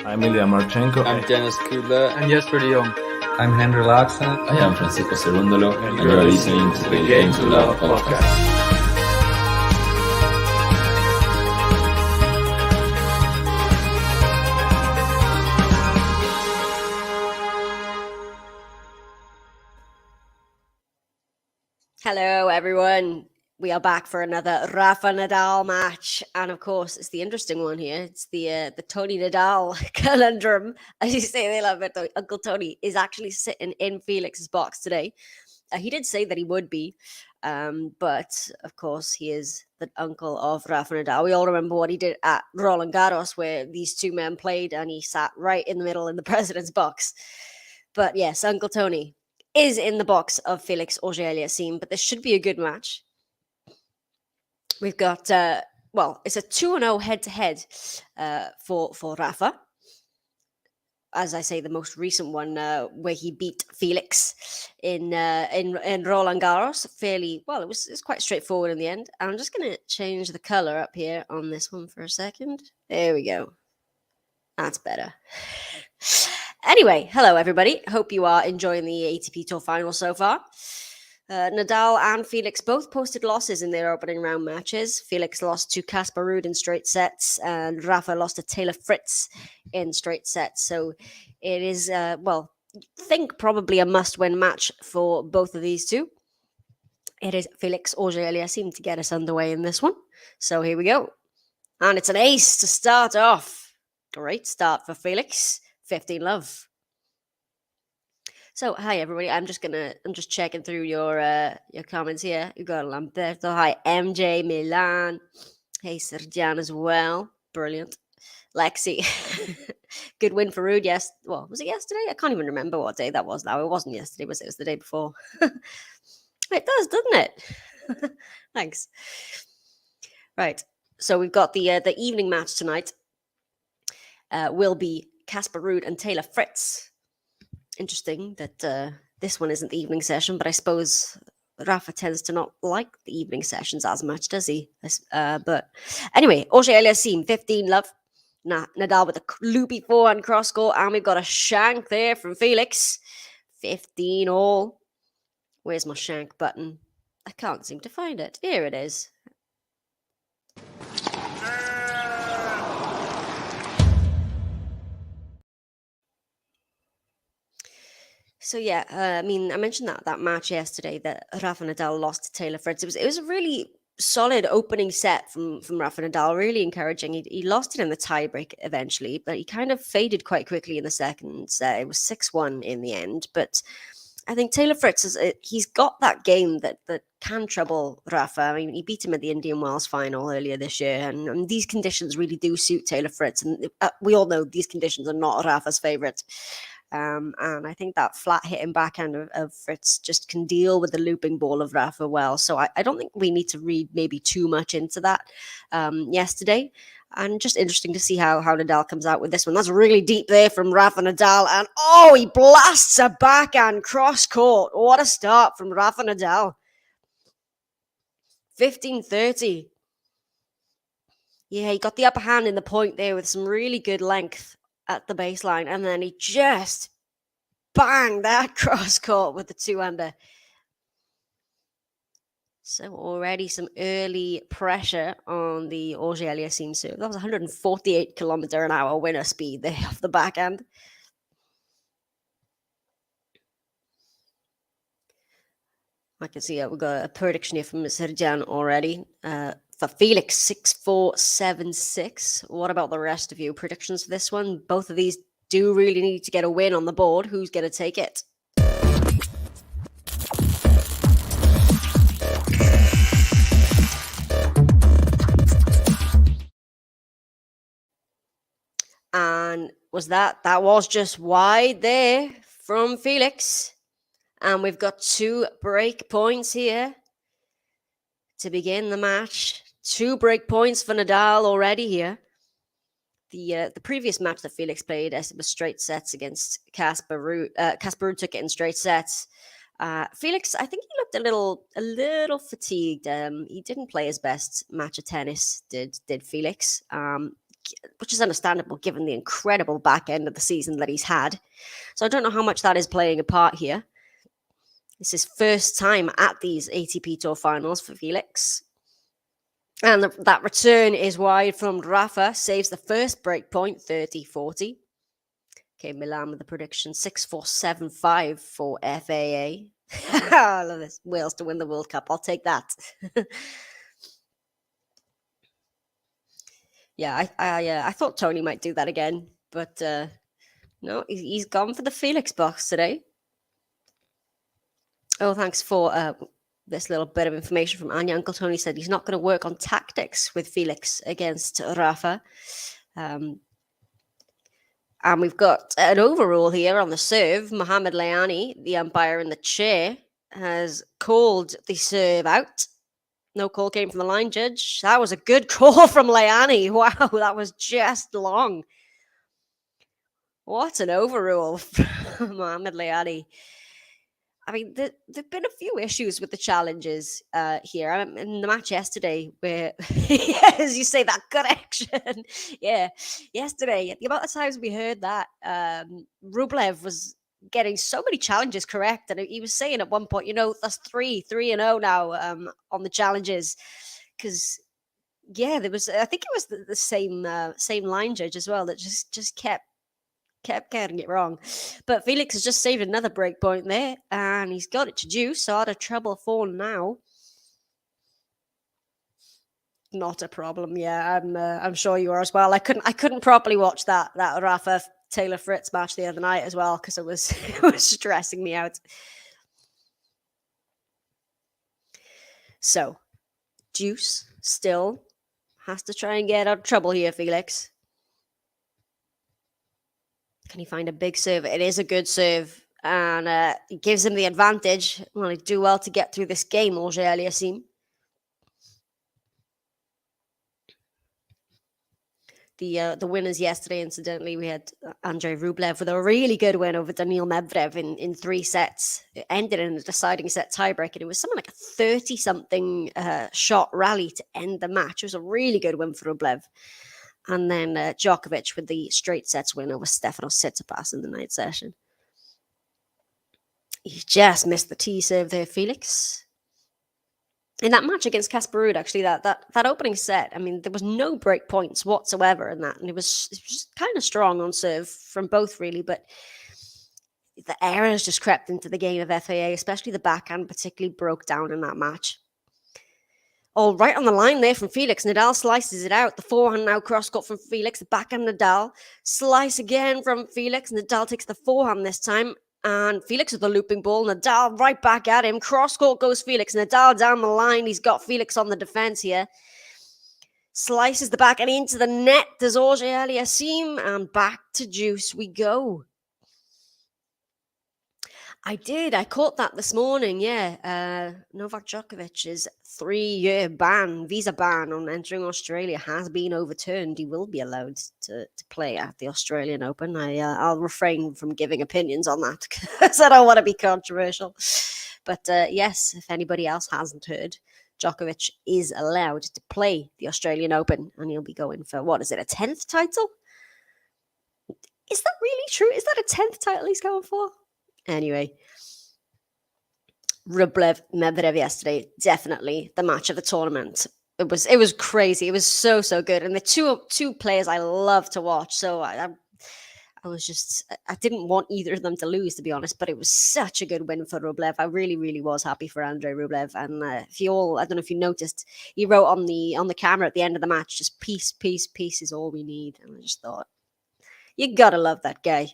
I'm Ilya Marchenko. I'm Dennis Kudla. I'm Jesper de Jong. I'm Henry Laakson. I am Francisco Cerundolo, and you are listening to the Game to Love podcast. Hello, everyone. We are back for another Rafa Nadal match, and of course, it's the interesting one here. It's the Tony Nadal conundrum, as you say. They love it. Uncle Tony is actually sitting in Felix's box today. He did say that he would be, but of course, he is the uncle of Rafa Nadal. We all remember what he did at Roland Garros, where these two men played, and he sat right in the middle in the president's box. But yes, Uncle Tony is in the box of Felix AUGER-ALIASSIME, but this should be a good match. We've got, it's a 2-0 head-to-head for Rafa. As I say, the most recent one where he beat Felix in Roland Garros. Fairly, well, it was quite straightforward in the end. And I'm just going to change the color up here on this one for a second. There we go. That's better. Anyway, hello everybody. Hope you are enjoying the ATP Tour Finals so far. Nadal and Felix both posted losses in their opening round matches. Felix lost to Casper Ruud in straight sets, and Rafa lost to Taylor Fritz in straight sets. So it is, think probably a must-win match for both of these two. It is Felix AUGER-ALIASSIME to get us underway in this one. So here we go. And it's an ace to start off. Great start for Felix. 15 love. So, hi everybody. I'm just checking through your comments here. You got Lamberto. Hi, MJ Milan. Hey, Serjan as well. Brilliant. Lexi. Good win for Ruud. Yes. Well, was it yesterday? I can't even remember what day that was now. It wasn't yesterday, was it? It was the day before. It does, doesn't it? Thanks. Right. So we've got the evening match tonight. Will be Casper Ruud and Taylor Fritz. Interesting that this one isn't the evening session, but I suppose Rafa tends to not like the evening sessions as much, does he? But anyway, AUGER-ALIASSIME, 15 love. Nadal with a loopy forehand cross court, and we've got a shank there from Felix. 15 all. Where's my shank button? I can't seem to find it. Here it is. So yeah, I mentioned that match yesterday that Rafa Nadal lost to Taylor Fritz. It was a really solid opening set from Rafa Nadal, really encouraging. He lost it in the tiebreak eventually, but he kind of faded quite quickly in the second set. It was 6-1 in the end, but I think Taylor Fritz he's got that game that can trouble Rafa. I mean, he beat him at the Indian Wells final earlier this year, and these conditions really do suit Taylor Fritz, and we all know these conditions are not Rafa's favorite. And I think that flat hitting backhand of Fritz just can deal with the looping ball of Rafa well. So I don't think we need to read maybe too much into that yesterday. And just interesting to see how Nadal comes out with this one. That's really deep there from Rafa Nadal. And he blasts a backhand cross court. What a start from Rafa Nadal. 15-30. Yeah, he got the upper hand in the point there with some really good length at the baseline, and then he just banged that cross court with the 2-under. So already some early pressure on the AUGER-ALIASSIME serve. That was 148 km/h winner speed there off the backhand. I can see we've got a prediction here from Serjan already. For Felix, 6-4, 7-6. What about the rest of you? Predictions for this one? Both of these do really need to get a win on the board. Who's going to take it? And that was just wide there from Felix. And we've got 2 break points here to begin the match. 2 break points for Nadal already here. The previous match that Felix played was straight sets against Casper Ruud. Casper Ruud took it in straight sets. Felix, I think he looked a little fatigued. He didn't play his best match of tennis. Did Felix? which is understandable given the incredible back end of the season that he's had. So I don't know how much that is playing a part here. It's his first time at these ATP Tour Finals for Felix. And that return is wide from Rafa, saves the first break point, 30-40. Okay, Milan with the prediction, 6-4-7-5 for FAA. I love this. Wales to win the World Cup. I'll take that. Yeah, I thought Tony might do that again, but no, he's gone for the Felix box today. Oh, thanks for this little bit of information from Anya. Uncle Tony said he's not going to work on tactics with Felix against Rafa. And we've got an overrule here on the serve. Mohamed Layani, the umpire in the chair, has called the serve out. No call came from the line judge. That was a good call from Layani. Wow, that was just long. What an overrule from Mohamed Layani. I mean, there've been a few issues with the challenges here. In the match yesterday, where, as you say, that good action. Yeah, yesterday, the amount of times we heard that, Rublev was getting so many challenges correct. And he was saying at one point, that's 3-0 now on the challenges. Because, yeah, there was, I think it was the same line judge as well that just kept getting it wrong. But Felix has just saved another break point there, and he's got it to Juice. Out of trouble for now. Not a problem. Yeah, I'm sure you are as well. I couldn't properly watch that Rafa Taylor Fritz match the other night as well because it was stressing me out. So Juice still has to try and get out of trouble here, Felix. Can he find a big serve? It is a good serve, and it gives him the advantage. Well, he'd do well to get through this game, AUGER-ALIASSIME. The winners yesterday, incidentally, we had Andrei Rublev with a really good win over Daniil Medvedev in 3 sets. It ended in a deciding set tiebreak, and it was something like a 30-something shot rally to end the match. It was a really good win for Rublev. And then Djokovic with the straight sets win over Stefanos Tsitsipas in the night session. He just missed the tee serve there, Felix. In that match against Casper Ruud, actually, that opening set, I mean, there was no break points whatsoever in that. And it was just kind of strong on serve from both, really. But the errors just crept into the game of FAA, especially the backhand particularly broke down in that match. Oh, right on the line there from Felix. Nadal slices it out. The forehand now cross-court from Felix. The backhand Nadal. Slice again from Felix. Nadal takes the forehand this time. And Felix with the looping ball. Nadal right back at him. Cross-court goes Felix. Nadal down the line. He's got Felix on the defense here. Slices the back and into the net. Does AUGER-ALIASSIME. And back to Juice we go. I did. I caught that this morning, yeah. Novak Djokovic's 3-year visa ban on entering Australia has been overturned. He will be allowed to play at the Australian Open. I'll refrain from giving opinions on that because I don't want to be controversial. But yes, if anybody else hasn't heard, Djokovic is allowed to play the Australian Open, and he'll be going for, what is it, a 10th title? Is that really true? Is that a 10th title he's going for? Anyway, Rublev Medvedev yesterday, definitely the match of the tournament. It was crazy. It was so good, and the two players I love to watch. So I didn't want either of them to lose, to be honest. But it was such a good win for Rublev. I really was happy for Andrei Rublev. And I don't know if you noticed, he wrote on the camera at the end of the match, just peace is all we need. And I just thought, you gotta love that guy.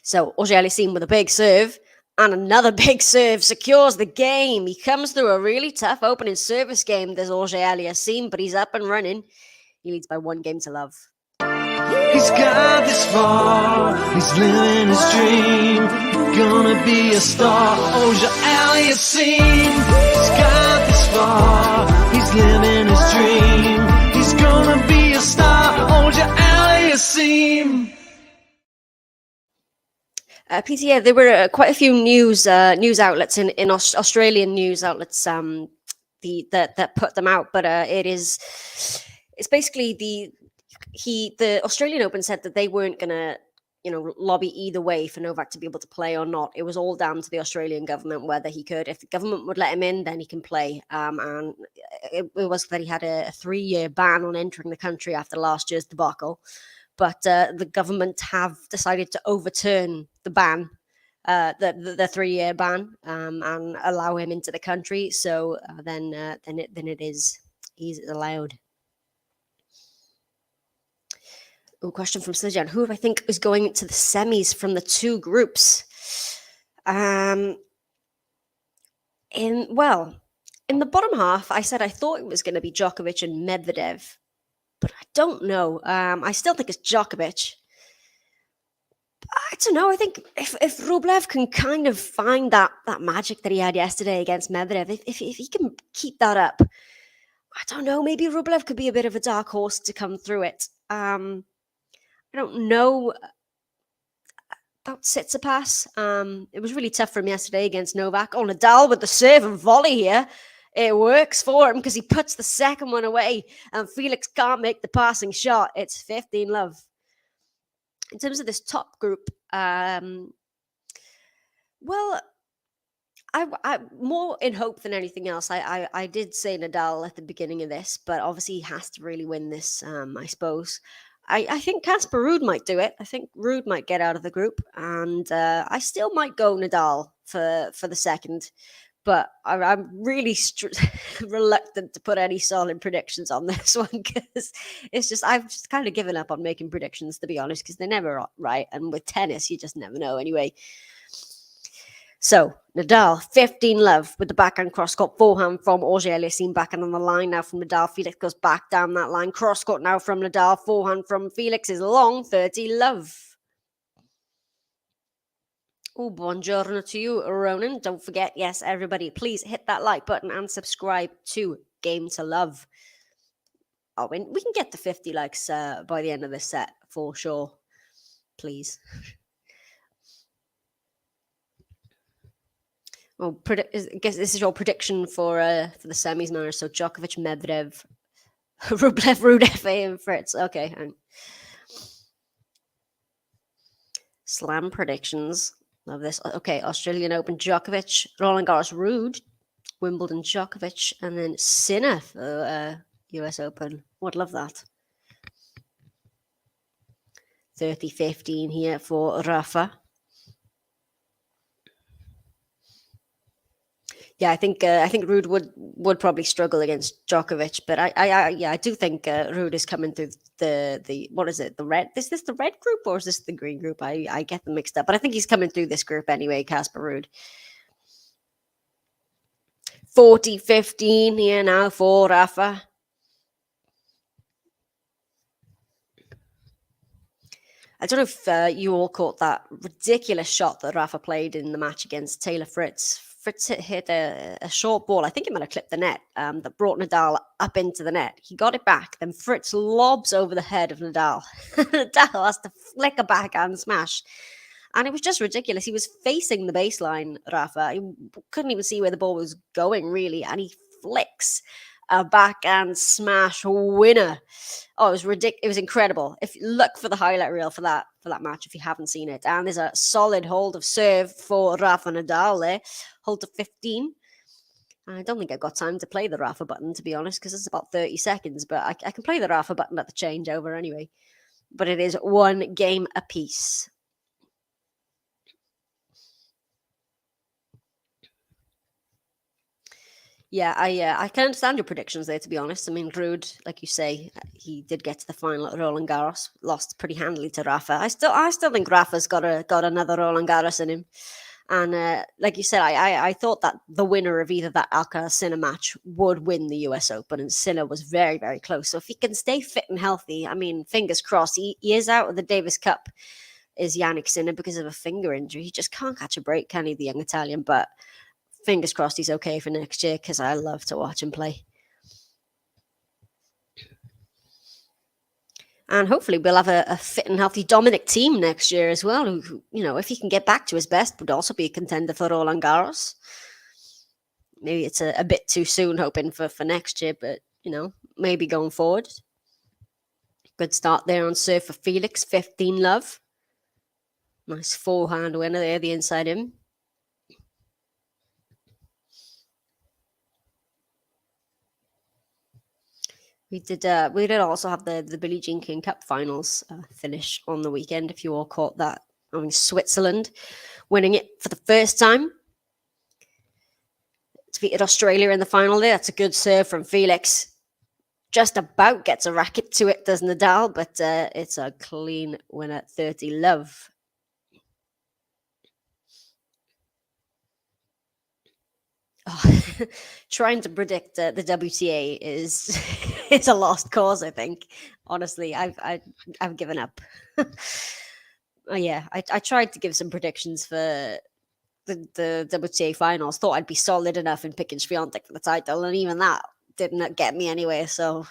So AUGER-ALIASSIME with a big serve and another big serve secures the game. He comes through a really tough opening service game, there's AUGER-ALIASSIME, but he's up and running. He leads by 1-0. He's got this far, he's living his dream. Gonna be a star, AUGER-ALIASSIME. He's got this far, he's living his dream. He's gonna be a star, AUGER-ALIASSIME. Peter, there were quite a few news outlets in Australian news outlets that put them out, but it's it's basically the Australian Open said that they weren't going to, lobby either way for Novak to be able to play or not. It was all down to the Australian government whether he could. If the government would let him in, then he can play. And it was that he had a 3-year ban on entering the country after last year's debacle. But the government have decided to overturn the ban, the 3-year ban, and allow him into the country. So then he's allowed. Oh, question from Slijan. Who do I think is going to the semis from the two groups? In the bottom half, I said I thought it was going to be Djokovic and Medvedev, but I don't know. I still think it's Djokovic. I don't know. I think if Rublev can kind of find that magic that he had yesterday against Medvedev, if he can keep that up, I don't know. Maybe Rublev could be a bit of a dark horse to come through it. I don't know about Tsitsipas. It was really tough for him yesterday against Novak. Oh, Nadal with the serve and volley here. It works for him because he puts the second one away and Felix can't make the passing shot. It's 15-love. In terms of this top group, I more in hope than anything else. I did say Nadal at the beginning of this, but obviously he has to really win this, I suppose. I think Casper Ruud might do it. I think Ruud might get out of the group, and I still might go Nadal for the second. But I'm really reluctant to put any solid predictions on this one because it's just I've just kind of given up on making predictions, to be honest, because they're never right. And with tennis, you just never know anyway. So, Nadal, 15-love with the backhand cross-court forehand from AUGER-ALIASSIME, backhand on the line now from Nadal. Felix goes back down that line. Cross-court now from Nadal. Forehand from Felix is long, 30-love. Oh, buongiorno to you, Ronan. Don't forget, yes, everybody, please hit that like button and subscribe to Game to Love. Oh, we can get to 50 likes by the end of this set, for sure. Please. Well, I guess this is your prediction for the semis now. So Djokovic, Medvedev, Rublev, and Fritz. Okay. Slam predictions. Love this. Okay, Australian Open, Djokovic, Roland Garros, Ruud, Wimbledon, Djokovic, and then Sinner for US Open. Would love that. 30-15 here for Rafa. Yeah, I think Ruud would probably struggle against Djokovic, but I do think Ruud is coming through the what is it, the red? Is this the red group or is this the green group? I get them mixed up, but I think he's coming through this group anyway. Casper Ruud. 40-15 here now for Rafa. I don't know if you all caught that ridiculous shot that Rafa played in the match against Taylor Fritz. Fritz hit a short ball. I think it might have clipped the net that brought Nadal up into the net. He got it back. Then Fritz lobs over the head of Nadal. Nadal has to flick a backhand smash. And it was just ridiculous. He was facing the baseline, Rafa. He couldn't even see where the ball was going, really. And he flicks a backhand smash winner. Oh, it was ridiculous. It was incredible. If you look for the highlight reel for that match, if you haven't seen it. And there's a solid hold of serve for Rafa Nadal there. Hold to 15. I don't think I've got time to play the Rafa button, to be honest, because it's about 30 seconds. But I can play the Rafa button at the changeover anyway. But it is one game apiece. Yeah, I can understand your predictions there, to be honest. I mean, Ruud, like you say, he did get to the final at Roland Garros, lost pretty handily to Rafa. I still think Rafa's got another Roland Garros in him. And like you said, I thought that the winner of either that Alcaraz-Sinner match would win the US Open, and Sinner was very, very close. So if he can stay fit and healthy, I mean, fingers crossed. He is out of the Davis Cup, is Yannick Sinner, because of a finger injury. He just can't catch a break, can he, the young Italian? But fingers crossed he's okay for next year, because I love to watch him play. And hopefully we'll have a fit and healthy Dominic Thiem next year as well, who, you know, if he can get back to his best, would also be a contender for Roland Garros. Maybe it's a bit too soon hoping for next year, but, you know, maybe going forward. Good start there on serve for Felix, 15 love. Nice forehand winner there, the inside in. We did also have the Billie Jean King Cup finals finish on the weekend, if you all caught that. I mean, Switzerland winning it for the first time. Defeated Australia in the final there. That's a good serve from Felix. Just about gets a racket to it, does Nadal, but it's a clean winner, 30 love. Oh, trying to predict the WTA is it's a lost cause, I think. Honestly, I've given up. I tried to give some predictions for the WTA finals. Thought I'd be solid enough in picking Swiatek for the title, and even that didn't get me anyway. So,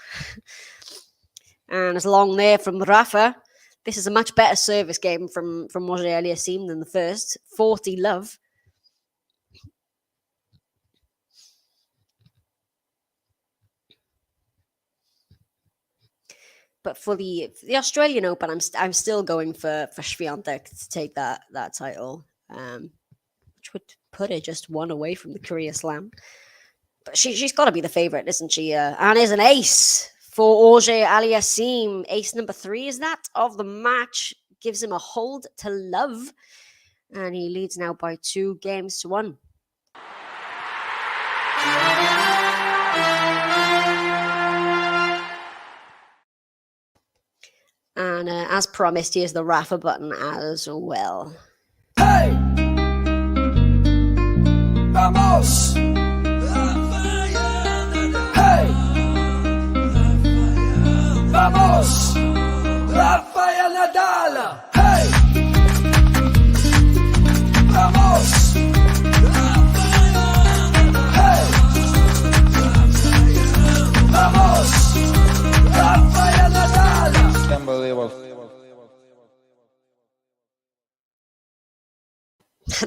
and it's long there from Rafa. This is a much better service game from AUGER-ALIASSIME than the first. 40 love. But for the Australian Open, I'm still going for Swiatek to take that title, which would put her just one away from the Korea Slam. But she's got to be the favourite, isn't she? And is an ace for AUGER-ALIASSIME. Ace number 3 is that of the match. Gives him a hold to love, and he leads now by 2-1. And as promised, here's the Rafa button as well. Hey! Vamos! Hey! Vamos! Rafael Nadal! Hey! Vamos! Hey! Vamos! Rafael Nadal! Unbelievable.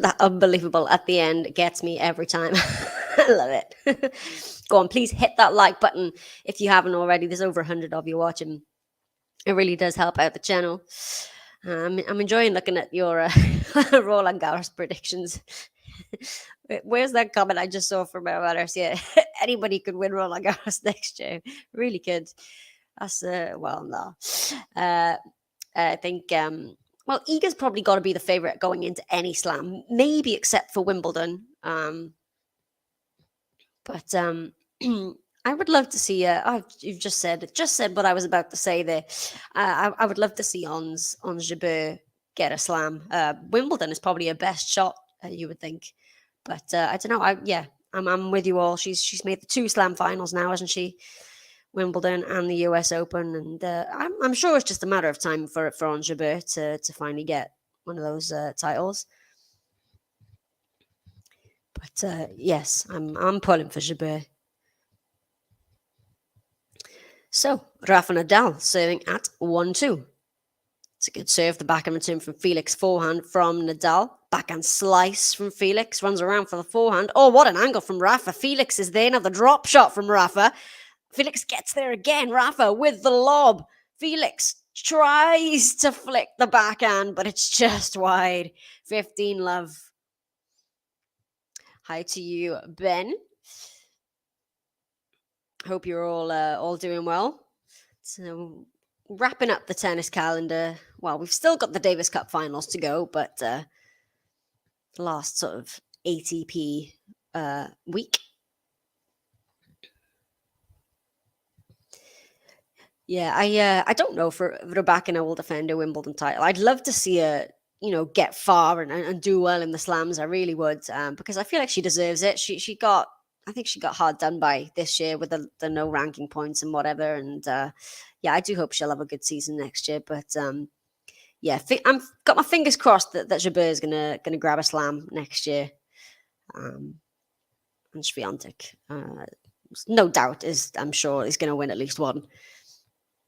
That unbelievable at the end gets me every time. I love it. Go on, please hit that like button if you haven't already. There's over 100 of you watching. It really does help out the channel. I'm enjoying looking at your Roland Garros predictions. Where's that comment I just saw from others? Yeah, anybody could win Roland Garros next year. Really could. That's well, no. I think Iga's probably got to be the favorite going into any slam, maybe except for Wimbledon. But I would love to see. You've just said what I was about to say there. I would love to see Ons Jabeur get a slam. Wimbledon is probably her best shot, you would think. But I don't know. I'm with you all. She's made the 2 slam finals now, hasn't she? Wimbledon and the US Open, and I'm sure it's just a matter of time for Ons Jabeur to finally get one of those titles. But yes, I'm pulling for Jabeur. So Rafa Nadal serving at 1-2. It's a good serve. The backhand return from Felix. Forehand from Nadal. Backhand slice from Felix. Runs around for the forehand. Oh, what an angle from Rafa. Felix is there. Now the drop shot from Rafa. Felix gets there again. Rafa with the lob. Felix tries to flick the backhand, but it's just wide. 15 love. Hi to you, Ben. Hope you're all doing well. So wrapping up the tennis calendar. Well, we've still got the Davis Cup finals to go, but the last sort of ATP week. Yeah, I don't know for Rybakina will defend a Wimbledon title. I'd love to see her, get far and do well in the slams. I really would, because I feel like she deserves it. I think she got hard done by this year with the no ranking points and whatever. And I do hope she'll have a good season next year. But I've got my fingers crossed that Jabeur is gonna grab a slam next year. And Swiatek, no doubt, I'm sure is gonna win at least one.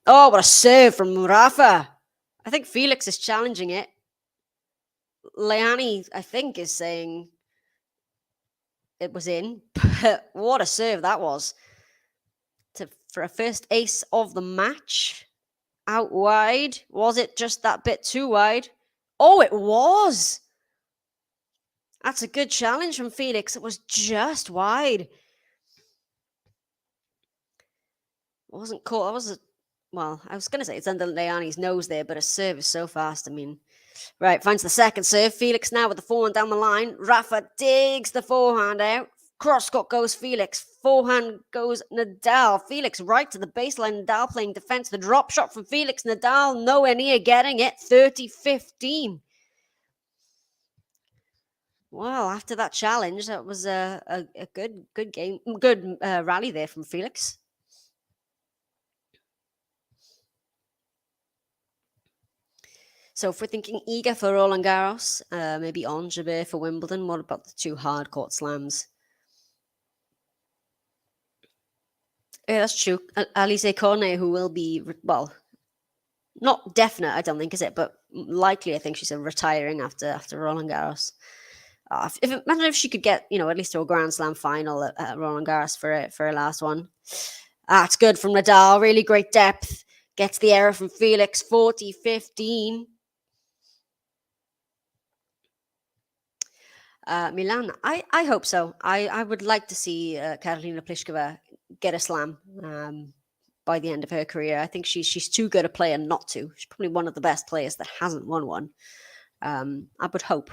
Oh, what a serve from Rafa. I think Felix is challenging it. Leani, I think, is saying it was in. But what a serve that was. For a first ace of the match. out wide. Was it just that bit too wide? Oh, it was. That's a good challenge from Felix. It was just wide. It wasn't caught. Well, I was going to say it's under Leani's nose there, but his serve is so fast. I mean, right, finds the second serve. Felix now with the forehand down the line. Rafa digs the forehand out. Cross-court goes Felix. Forehand goes Nadal. Felix right to the baseline. Nadal playing defense. The drop shot from Felix. Nadal nowhere near getting it. 30-15. Well, after that challenge, that was a good game, good rally there from Felix. So if we're thinking eager for Roland Garros, maybe AUGER for Wimbledon, what about the two hard court slams? Yeah, that's true. Alizé Cornet, who will be, well, not definite, I don't think, is it? But likely, I think she's retiring after Roland Garros. Imagine if she could get, at least to a Grand Slam final at Roland Garros for her last one. It's good from Nadal. Really great depth. Gets the error from Felix. 40-15. Milan, I hope so. I would like to see Karolina Pliskova get a slam by the end of her career. I think she's too good a player not to. She's probably one of the best players that hasn't won one. I would hope.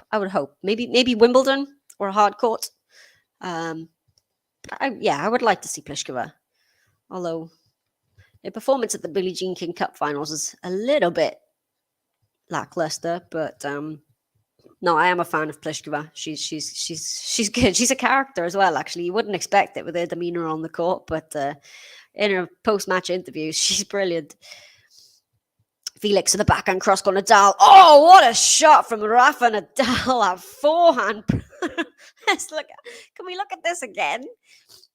Maybe Wimbledon or a hard court. I would like to see Pliskova. Although her performance at the Billie Jean King Cup finals is a little bit lackluster, but no, I am a fan of Pliskova. She's good. She's a character as well. Actually, you wouldn't expect it with her demeanor on the court, but in her post-match interviews, she's brilliant. Felix to the backhand cross on Nadal. Oh, what a shot from Rafa Nadal! A forehand. Can we look at this again?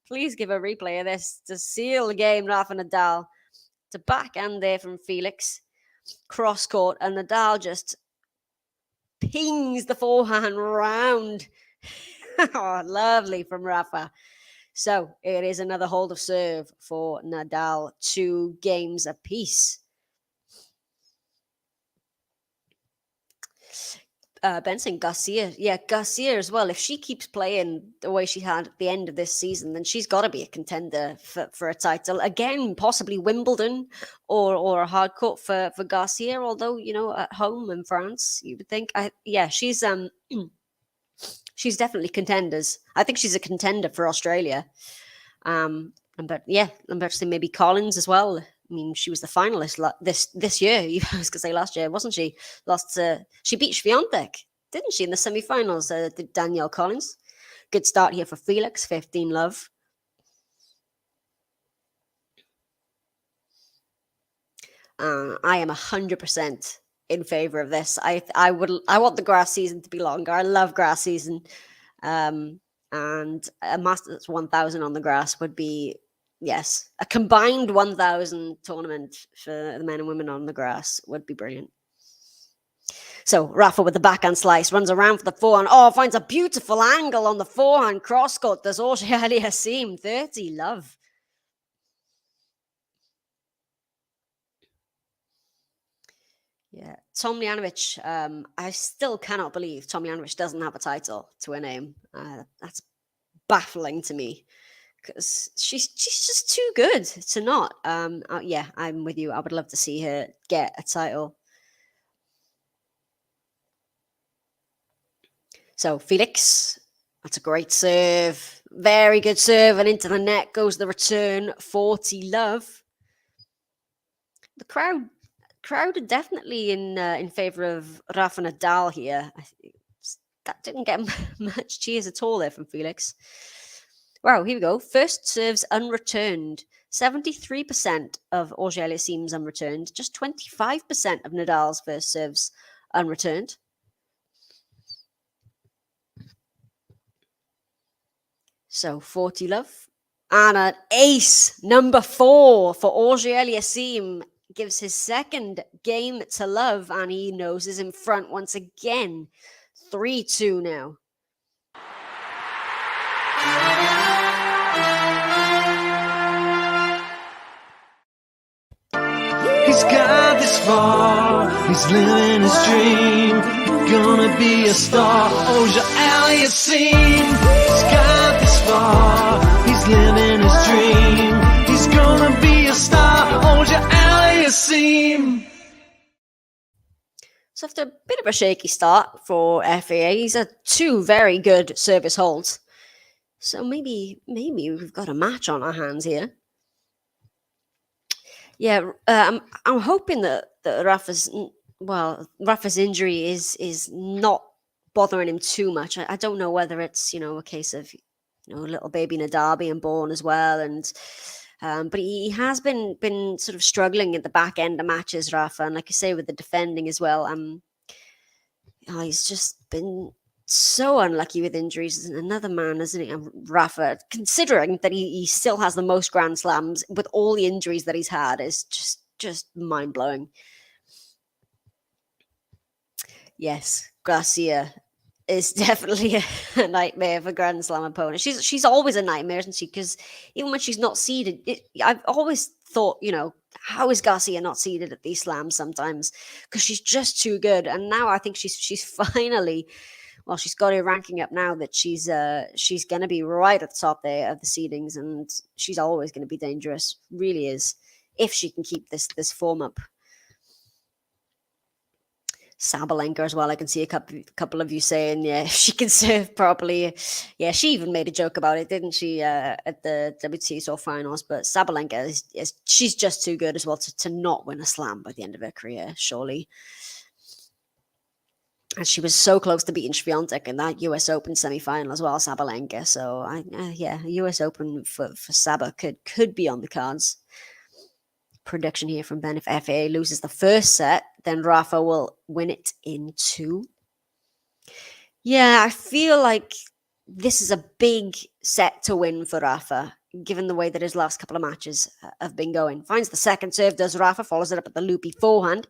Please give a replay of this to seal the game. Rafa Nadal to backhand there from Felix. Cross court, and Nadal just pings the forehand round. Oh, lovely from Rafa. So it is another hold of serve for Nadal. 2 games apiece. Benson Garcia. Yeah, Garcia as well. If she keeps playing the way she had at the end of this season, then she's got to be a contender for a title. Again, possibly Wimbledon or a hard court for Garcia, although, at home in France, you would think. She's she's definitely contenders. I think she's a contender for Australia. I'm about to say maybe Collins as well. I mean, she was the finalist this year. I was going to say last year, wasn't she? She beat Swiatek, didn't she, in the semi-finals? Danielle Collins. Good start here for Felix. 15 love. I am 100% in favor of this. I want the grass season to be longer. I love grass season, and a Masters 1000 on the grass would be. Yes, a combined 1,000 tournament for the men and women on the grass would be brilliant. So Rafa with the backhand slice, runs around for the forehand. Oh, finds a beautiful angle on the forehand cross-court. Does AUGER-ALIASSIME. 30 love. Yeah, Tomljanovic. I still cannot believe Tomljanovic doesn't have a title to her name. That's baffling to me. Because she's just too good to not. I'm with you. I would love to see her get a title. So Felix, that's a great serve. Very good serve, and into the net goes the return. 40 love. The crowd are definitely in favor of Rafa Nadal here. That didn't get much cheers at all there from Felix. Wow, here we go. First serves unreturned. 73% of AUGER-ALIASSIME's unreturned. Just 25% of Nadal's first serves unreturned. So 40 love. And an ace, number 4 for AUGER-ALIASSIME. Gives his second game to love, and he noses in front once again. 3-2 now. He's got this far, he's living his dream. Gonna be a star, AUGER-ALIASSIME. He's got this far, he's living his dream. He's gonna be a star, AUGER-ALIASSIME. So after a bit of a shaky start for FAA, he's had 2 very good service holds. So maybe we've got a match on our hands here. Yeah, I'm hoping that Rafa's injury is not bothering him too much. I don't know whether it's a case of little baby Nadal being born as well, and but he has been sort of struggling at the back end of matches, Rafa, and like you say with the defending as well. He's just been so unlucky with injuries. Another man, isn't he, Rafa? Considering that he still has the most Grand Slams with all the injuries that he's had, is just mind blowing. Yes, Garcia is definitely a nightmare for Grand Slam opponents. She's always a nightmare, isn't she? Because even when she's not seeded, I've always thought, how is Garcia not seeded at these slams sometimes? Because she's just too good. And now I think she's finally, well, she's got her ranking up now that she's going to be right at the top there of the seedings, and she's always going to be dangerous. Really is, if she can keep this form up. Sabalenka as well. I can see a couple of you saying, yeah, if she can serve properly. Yeah, she even made a joke about it, didn't she, at the WTA Tour Finals? But Sabalenka she's just too good as well to not win a slam by the end of her career, surely. And she was so close to beating Swiatek in that US Open semi-final as well, Sabalenka. So yeah, US Open for Saba could be on the cards. Prediction here from Ben: if FAA loses the first set, then Rafa will win it in 2. Yeah, I feel like this is a big set to win for Rafa, given the way that his last couple of matches have been going. Finds the second serve, does Rafa, follows it up at the loopy forehand.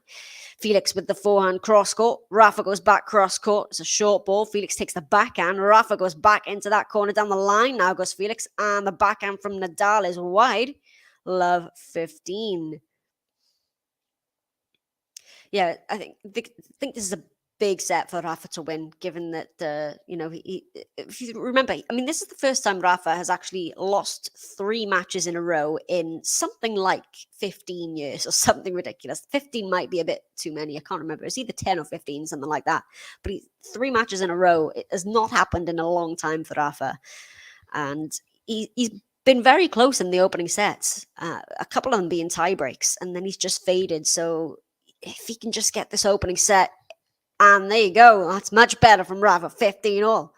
Felix with the forehand cross court. Rafa goes back cross court. It's a short ball. Felix takes the backhand. Rafa goes back into that corner down the line. Now goes Felix, and the backhand from Nadal is wide. Love 15. Yeah, I think this is a big set for Rafa to win, given that, if you remember, I mean, this is the first time Rafa has actually lost 3 matches in a row in something like 15 years or something ridiculous. 15 might be a bit too many. I can't remember. It's either 10 or 15, something like that. But 3 matches in a row, it has not happened in a long time for Rafa. And he's been very close in the opening sets, a couple of them being tie breaks, and then he's just faded. So if he can just get this opening set, and there you go, that's much better from Rafa, 15-all.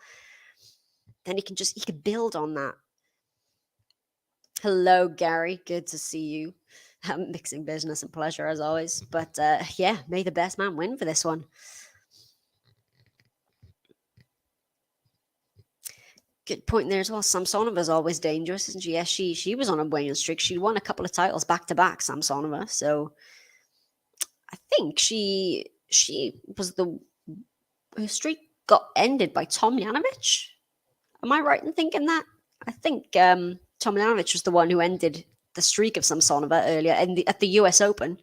Then he can build on that. Hello, Gary. Good to see you. Mixing business and pleasure as always. But yeah, may the best man win for this one. Good point there as well. Samsonova's always dangerous, isn't she? Yes, she was on a winning streak. She won a couple of titles back to back, Samsonova. So I think she was her streak got ended by Tomljanovic. Am I right in thinking that? I think Tomljanovic was the one who ended the streak of Samsonova earlier at the US Open.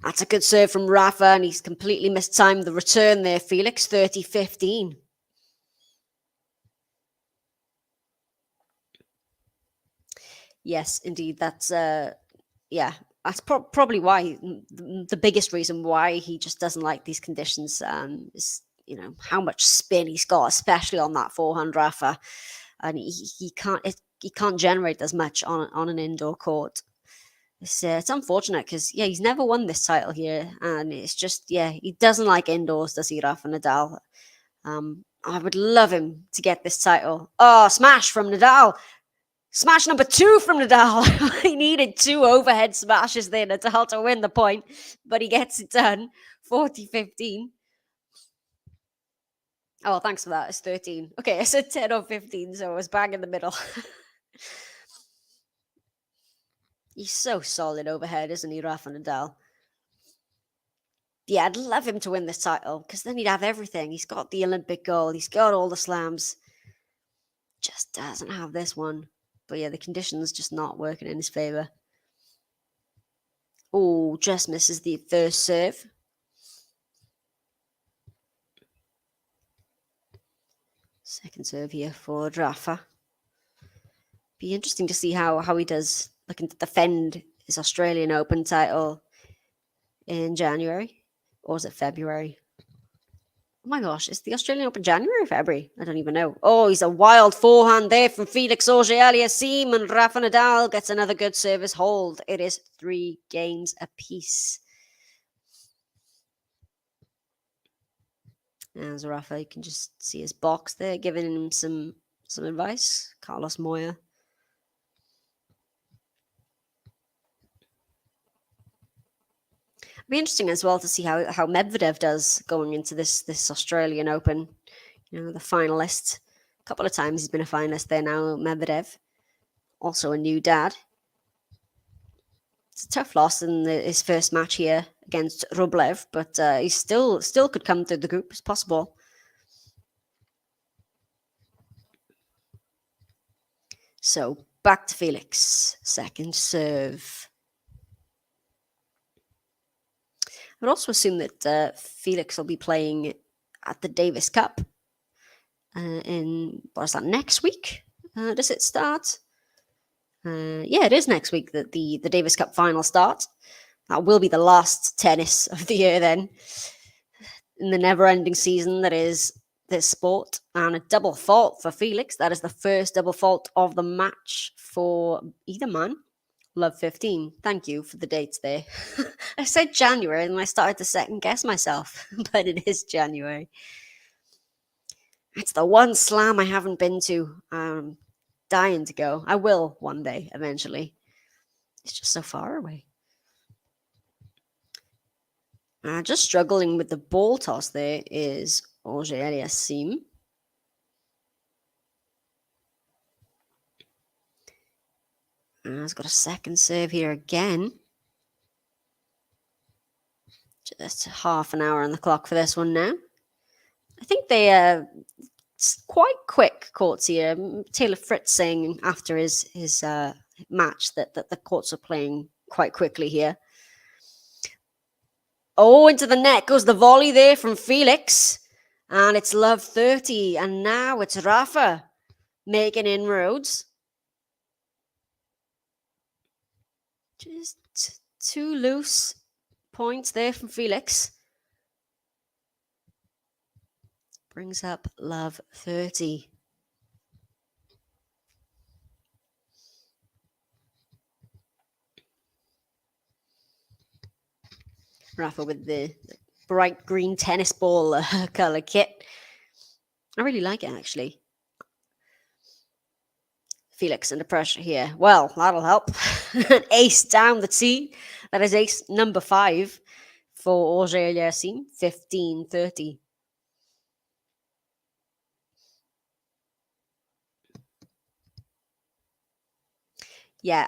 That's a good serve from Rafa, and he's completely mistimed the return there, Felix, 30-15. Yes, indeed. That's, that's probably why, the biggest reason why he just doesn't like these conditions is, how much spin he's got, especially on that forehand, Rafa. And he can't generate as much on an indoor court. It's unfortunate because, he's never won this title here. And it's just, he doesn't like indoors, does he, Rafa Nadal? I would love him to get this title. Oh, smash from Nadal. Smash number 2 from Nadal. He needed 2 overhead smashes there, Nadal, to win the point. But he gets it done. 40-15. Oh, thanks for that. It's 13. Okay, I said 10 or 15, so I was bang in the middle. He's so solid overhead, isn't he, Rafa Nadal? Yeah, I'd love him to win this title, because then he'd have everything. He's got the Olympic gold. He's got all the slams. Just doesn't have this one. But yeah, the conditions just not working in his favour. Oh, just misses the first serve. Second serve here for Rafa. Be interesting to see how he does looking to defend his Australian Open title in January. Or is it February? Oh my gosh, is the Australian Open January or February? I don't even know. Oh, he's a wild forehand there from Felix AUGER-ALIASSIME, and Rafa Nadal gets another good service hold. It is 3 games apiece. As Rafa, you can just see his box there, giving him some advice. Carlos Moya. It'll be interesting as well to see how Medvedev does going into this Australian Open. You know, the finalist. A couple of times he's been a finalist there now, Medvedev. Also a new dad. It's a tough loss in his first match here against Rublev, but he still could come through the group. It's possible. So back to Felix. Second serve. I would also assume that Felix will be playing at the Davis Cup in, what is that, next week? Does it start? Yeah, it is next week that the Davis Cup final starts. That will be the last tennis of the year then, in the never-ending season that is this sport. And a double fault for Felix. That is the first double fault of the match for either man. Love 15. Thank you for the dates there. I said January and I started to second guess myself, but it is January. It's the one slam I haven't been to. Dying to go. I will one day, eventually. It's just so far away. Just struggling with the ball toss there is AUGER-ALIASSIME. He's got a second serve here again. Just half an hour on the clock for this one now. I think they it's quite quick courts here. Taylor Fritz saying after his match that the courts are playing quite quickly here. Oh, into the net goes the volley there from Felix. And it's love 30. And now it's Rafa making inroads. Just 2 loose points there from Felix. Brings up love 30. Rafa with the bright green tennis ball colour kit. I really like it, actually. Felix under pressure here. Well, that'll help. An ace down the tee. That is ace number 5 for AUGER-ALIASSIME. 15-30. Yeah,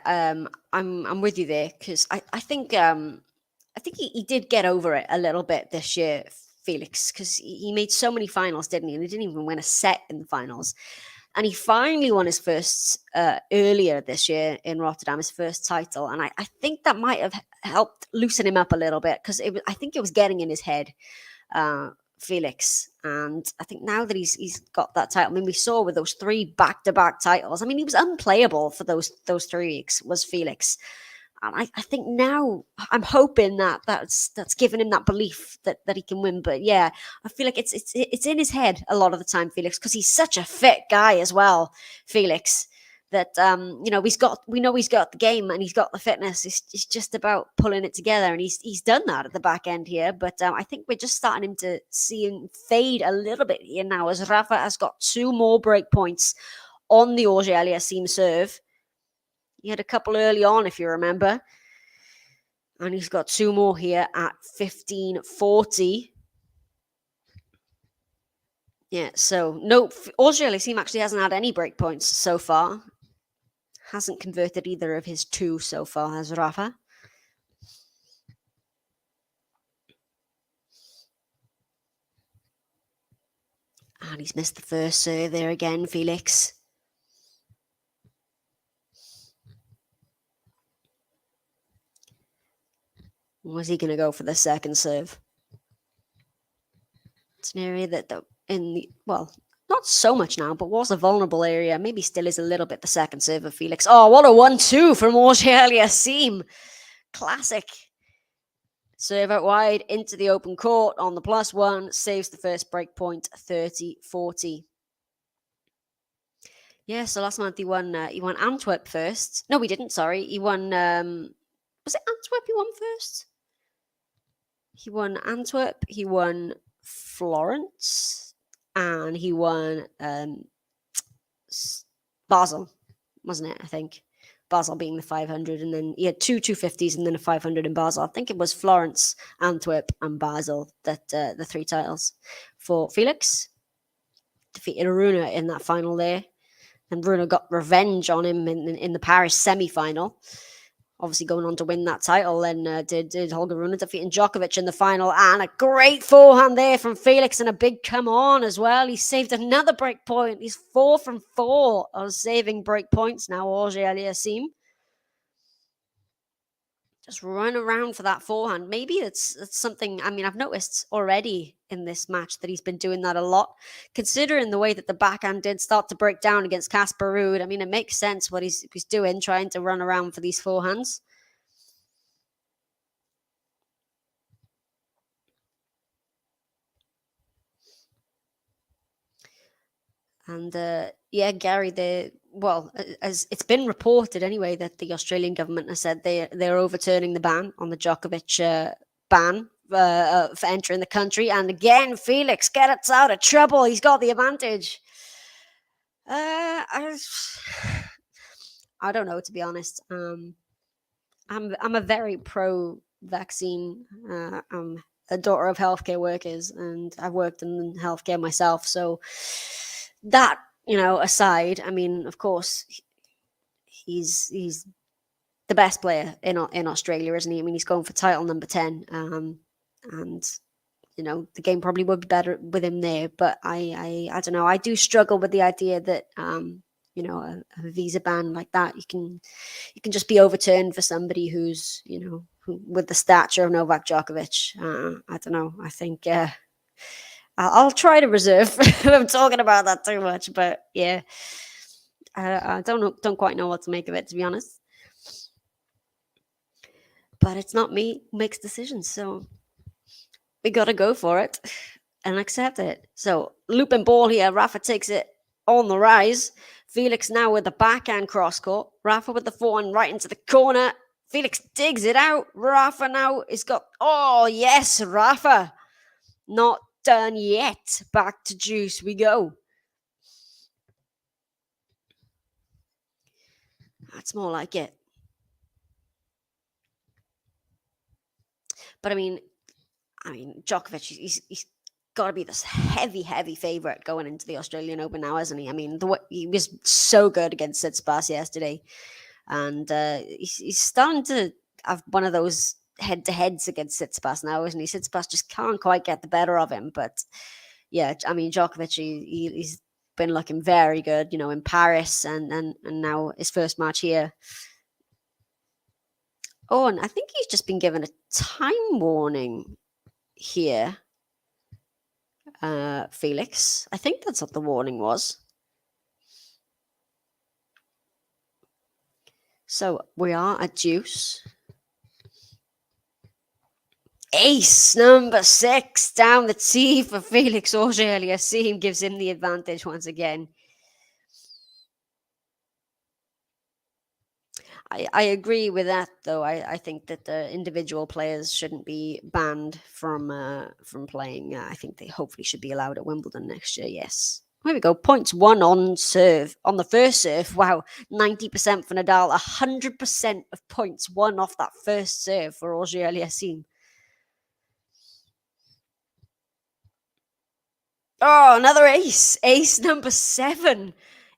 I'm with you there, because I think he did get over it a little bit this year, Felix, because he made so many finals, didn't he? And he didn't even win a set in the finals. And he finally won his first earlier this year in Rotterdam, his first title. And I think that might have helped loosen him up a little bit, because I think it was getting in his head, Felix. And I think now that he's got that title, I mean, we saw with those 3 back-to-back titles, I mean, he was unplayable for those 3 weeks, was Felix. And I think now I'm hoping that's given him that belief that he can win. But yeah, I feel like it's in his head a lot of the time, Felix, because he's such a fit guy as well, Felix. That we know he's got the game and he's got the fitness. It's just about pulling it together, and he's done that at the back end here. But I think we're just starting him to see him fade a little bit here now, as Rafa has got 2 more break points on the AUGER-ALIASSIME serve. He had a couple early on, if you remember. And he's got 2 more here at 15-40. Yeah, so no, AUGER-ALIASSIME actually hasn't had any break points so far. Hasn't converted either of his 2 so far, has Rafa. And he's missed the first serve there again, Felix. Was he going to go for the second serve? It's an area that not so much now, but was a vulnerable area. Maybe still is a little bit the second serve of Felix. Oh, what a 1-2 from AUGER-ALIASSIME. Classic. Serve out wide into the open court on the +1. Saves the first break point, 30-40. Yeah, so last month he won Antwerp first. No, we didn't, sorry. He won, was it Antwerp he won first? He won Antwerp, he won Florence, and he won Basel, wasn't it, I think? Basel being the 500, and then he had two 250s and then a 500 in Basel. I think it was Florence, Antwerp, and Basel that the 3 titles for Felix. Defeated Rune in that final there. And Rune got revenge on him in the Paris semi-final. Obviously going on to win that title. And did Holger Rune defeating Djokovic in the final. And a great forehand there from Felix and a big come on as well. He saved another break point. He's 4 from 4 on saving break points now, AUGER-ALIASSIME. Just run around for that forehand. Maybe it's something, I mean, I've noticed already in this match that he's been doing that a lot, considering the way that the backhand did start to break down against Casper Ruud. I mean, it makes sense what he's doing, trying to run around for these forehands. And yeah, Gary, as it's been reported anyway, that the Australian government has said they're overturning the ban on the Djokovic ban for entering the country. And again, Felix gets out of trouble. He's got the advantage. I don't know, to be honest. I'm a very pro-vaccine. I'm a daughter of healthcare workers, and I've worked in healthcare myself. So that, aside, I mean, of course, he's the best player in Australia, isn't he? I mean, he's going for title number 10, and the game probably would be better with him there. But I don't know. I do struggle with the idea that a visa ban like that, you can just be overturned for somebody who's who, with the stature of Novak Djokovic. I don't know. I think. I'll try to reserve if I'm talking about that too much, but yeah, I don't quite know what to make of it, to be honest. But it's not me who makes decisions, so we got to go for it and accept it. So looping ball here, Rafa takes it on the rise. Felix now with the backhand cross court. Rafa with the forehand right into the corner. Felix digs it out. Rafa now has got, oh yes, Rafa. Not done yet. Back to juice we go. That's more like it. But I mean, Djokovic, he's got to be this heavy favorite going into the Australian Open now, hasn't he? I mean, he was so good against Tsitsipas yesterday, and he's starting to have one of those head-to-heads against Tsitsipas now, isn't he? Tsitsipas just can't quite get the better of him. But yeah, I mean, Djokovic, he's been looking very good, in Paris and now his first match here. Oh, and I think he's just been given a time warning here, Felix. I think that's what the warning was. So we are at deuce. Ace number 6 down the tee for Felix. AUGER-ALIASSIME gives him the advantage once again. I agree with that, though. I think that the individual players shouldn't be banned from playing. I think they hopefully should be allowed at Wimbledon next year. Yes. There we go. Points won on serve. On the first serve. Wow. 90% for Nadal. 100% of points won off that first serve for AUGER-ALIASSIME. Oh, another ace. Ace number 7.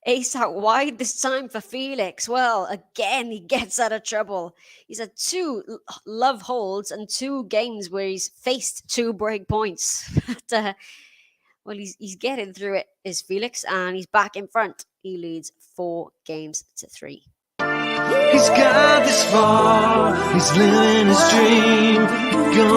Ace out wide this time for Felix. Well, again, he gets out of trouble. He's had 2 love holds and 2 games where he's faced 2 break points. But, well, he's getting through it, is Felix, and he's back in front. He leads 4 games to 3. He's got this far, he's living his dream.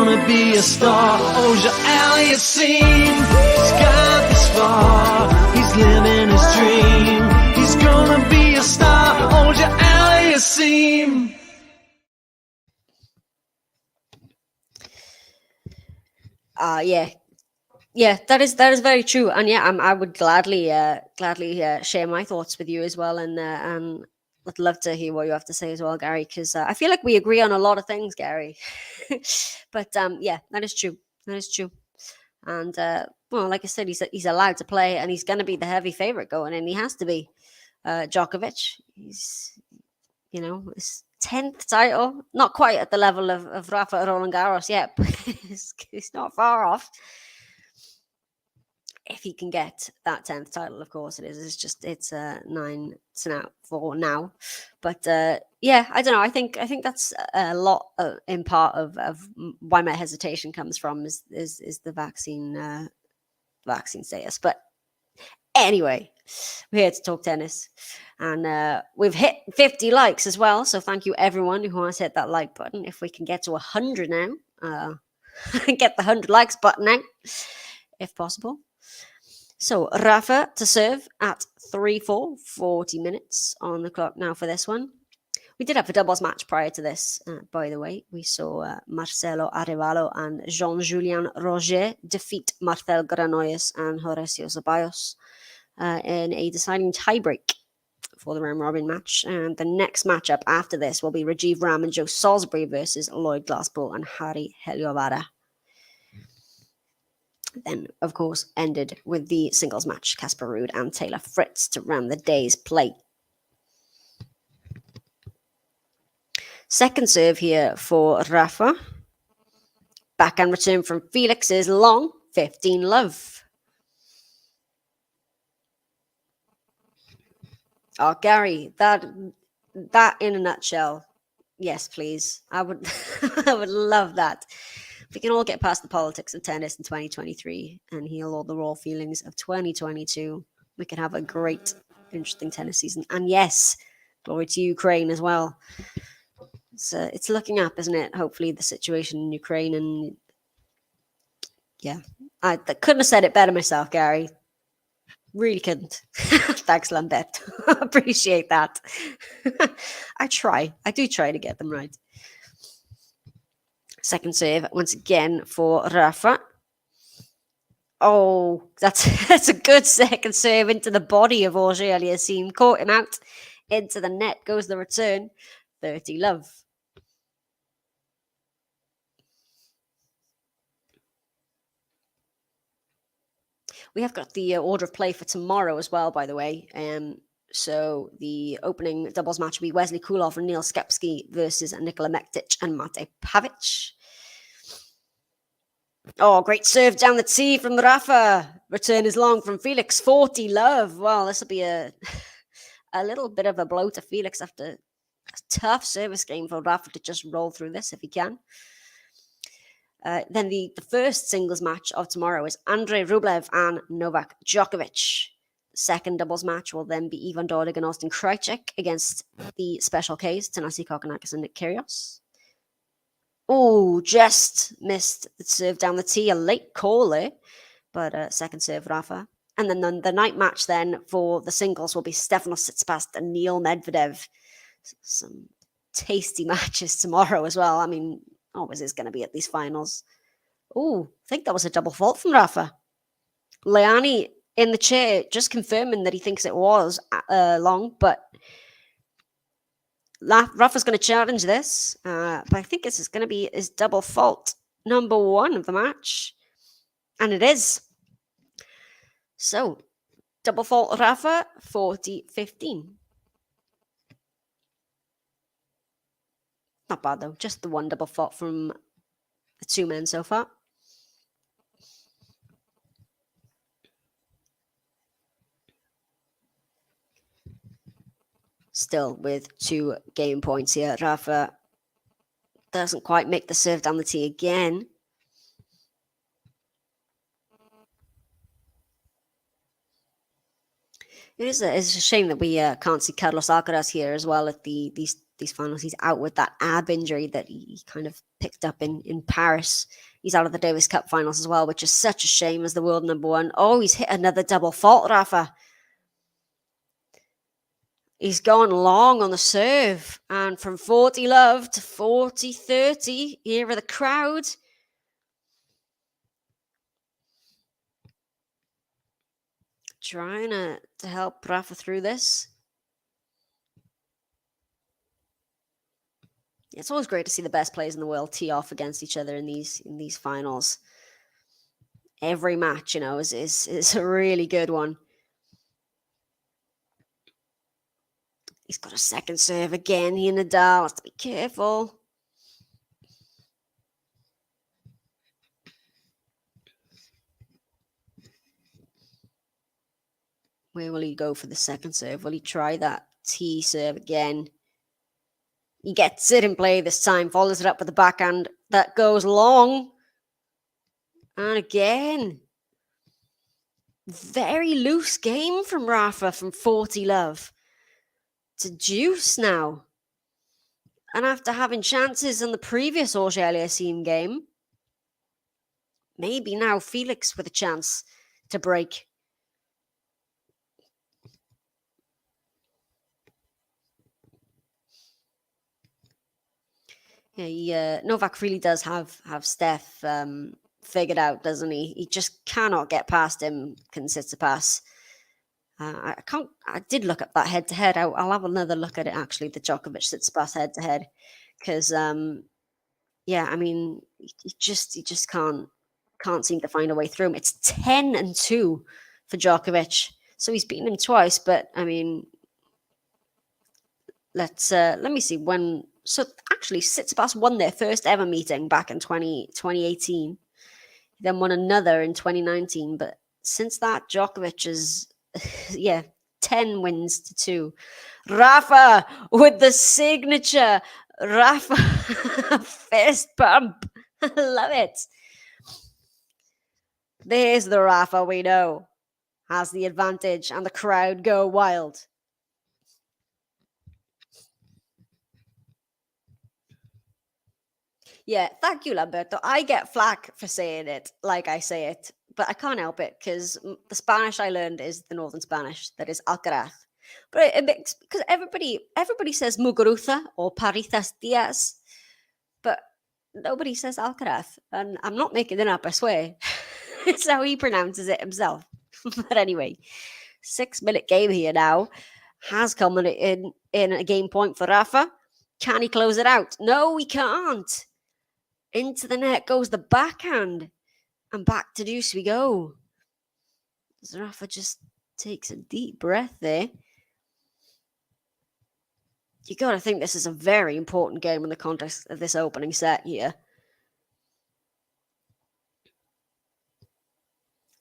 gonna be a star. AUGER-ALIASSIME, he's got this far. He's living his dream. He's gonna be a star. AUGER-ALIASSIME. Yeah, that is very true, and yeah, I would gladly share my thoughts with you as well, and I'd love to hear what you have to say as well, Gary, because I feel like we agree on a lot of things, Gary. But yeah, that is true. That is true, and well, like I said, he's allowed to play, and he's going to be the heavy favorite going in. He has to be. Djokovic, he's his 10th title, not quite at the level of Rafa Roland Garros yet, but he's not far off. If he can get that 10th title, of course it is. It's 9 for now. But yeah, I don't know. I think that's a lot in part of why my hesitation comes from is the vaccine status. But anyway, we're here to talk tennis, and we've hit 50 likes as well. So thank you everyone who has hit that like button. If we can get to 100 now, get the 100 likes button out, if possible. So Rafa to serve at 3-4, 40 minutes on the clock now for this one. We did have a doubles match prior to this, by the way. We saw Marcelo Arevalo and Jean-Julien Roger defeat Marcel Granollers and Horacio Zeballos in a deciding tiebreak for the round robin match. And the next matchup after this will be Rajiv Ram and Joe Salisbury versus Lloyd Glasspool and Harry Heliovara. Then, of course, ended with the singles match, Casper Ruud and Taylor Fritz to round the day's play. Second serve here for Rafa. Backhand return from Felix is long, 15 love. Oh, Gary, that in a nutshell. Yes, please. I would I would love that. If we can all get past the politics of tennis in 2023 and heal all the raw feelings of 2022, we can have a great, interesting tennis season. And yes, glory to Ukraine as well. It's looking up, isn't it? Hopefully the situation in Ukraine, and yeah, I couldn't have said it better myself, Gary. Really couldn't. Thanks, Lambert. Appreciate that. I do try to get them right. Second serve once again for Rafa. Oh, that's a good second serve into the body of AUGER-ALIASSIME. Caught him out. Into the net goes the return. 30 love. We have got the order of play for tomorrow as well, by the way. So the opening doubles match will be Wesley Kulov and Neil Skepsky versus Nikola Mektic and Mate Pavic. Oh, great serve down the tee from Rafa. Return is long from Felix. 40 love. Well, this will be a little bit of a blow to Felix after a tough service game for Rafa to just roll through this if he can. Then the first singles match of tomorrow is Andrei Rublev and Novak Djokovic. Second doubles match will then be Ivan Dodig and Austin Krajicek against the special Ks, Thanasi Kokkinakis and Nick Kyrgios. Oh, just missed the serve down the tee. A late call there, but second serve Rafa. And then the night match then for the singles will be Stefanos Tsitsipas and Neil Medvedev. Some tasty matches tomorrow as well. I mean, always is going to be at these finals. Oh, I think that was a double fault from Rafa. Leani in the chair just confirming that he thinks it was long, but Rafa's going to challenge this. But I think this is going to be his double fault number 1 of the match. And it is. So, double fault Rafa, 40-15. Not bad though, just the one double fault from the two men so far. Still with 2 game points here. Rafa doesn't quite make the serve down the tee again. It's a shame that we can't see Carlos Alcaraz here as well at these these finals. He's out with that ab injury that he kind of picked up in Paris. He's out of the Davis Cup finals as well, which is such a shame as the world number one. Oh, he's hit another double fault, Rafa. He's gone long on the serve. And from 40 love to 40-30, here are the crowd. Trying to help Rafa through this. It's always great to see the best players in the world tee off against each other in these finals. Every match, you know, is a really good one. He's got a second serve again. He and Nadal has to be careful. Where will he go for the second serve? Will he try that T serve again? He gets it in play this time. Follows it up with the backhand. That goes long. And again. Very loose game from Rafa from 40 love to deuce now. And after having chances in the previous AUGER-ALIASSIME game, maybe now Felix with a chance to break. Yeah, Novak really does have Steph figured out, doesn't he? He just cannot get past him, Tsitsipas. I did look at that head-to-head. I'll have another look at it, actually, the Djokovic-Tsitsipas head-to-head. Because, yeah, I mean, he just can't seem to find a way through him. It's 10-2 for Djokovic. So he's beaten him twice, but, I mean, let me see when. So actually, Tsitsipas won their first ever meeting back in 2018. He then won another in 2019. But since that, Djokovic is, 10 wins to 2. Rafa with the signature Rafa fist bump. I love it. There's the Rafa we know. Has the advantage and the crowd go wild. Yeah, thank you, Lamberto. I get flack for saying it like I say it, but I can't help it because the Spanish I learned is the Northern Spanish, that is Alcaraz. But it makes, because everybody says Muguruza or Parizas Diaz, but nobody says Alcaraz, and I'm not making it up, I swear. It's how he pronounces it himself. But anyway, 6-minute game here now has come in a game point for Rafa. Can he close it out? No, he can't. Into the net goes the backhand. And back to deuce we go. Rafa just takes a deep breath there. You got to think this is a very important game in the context of this opening set here.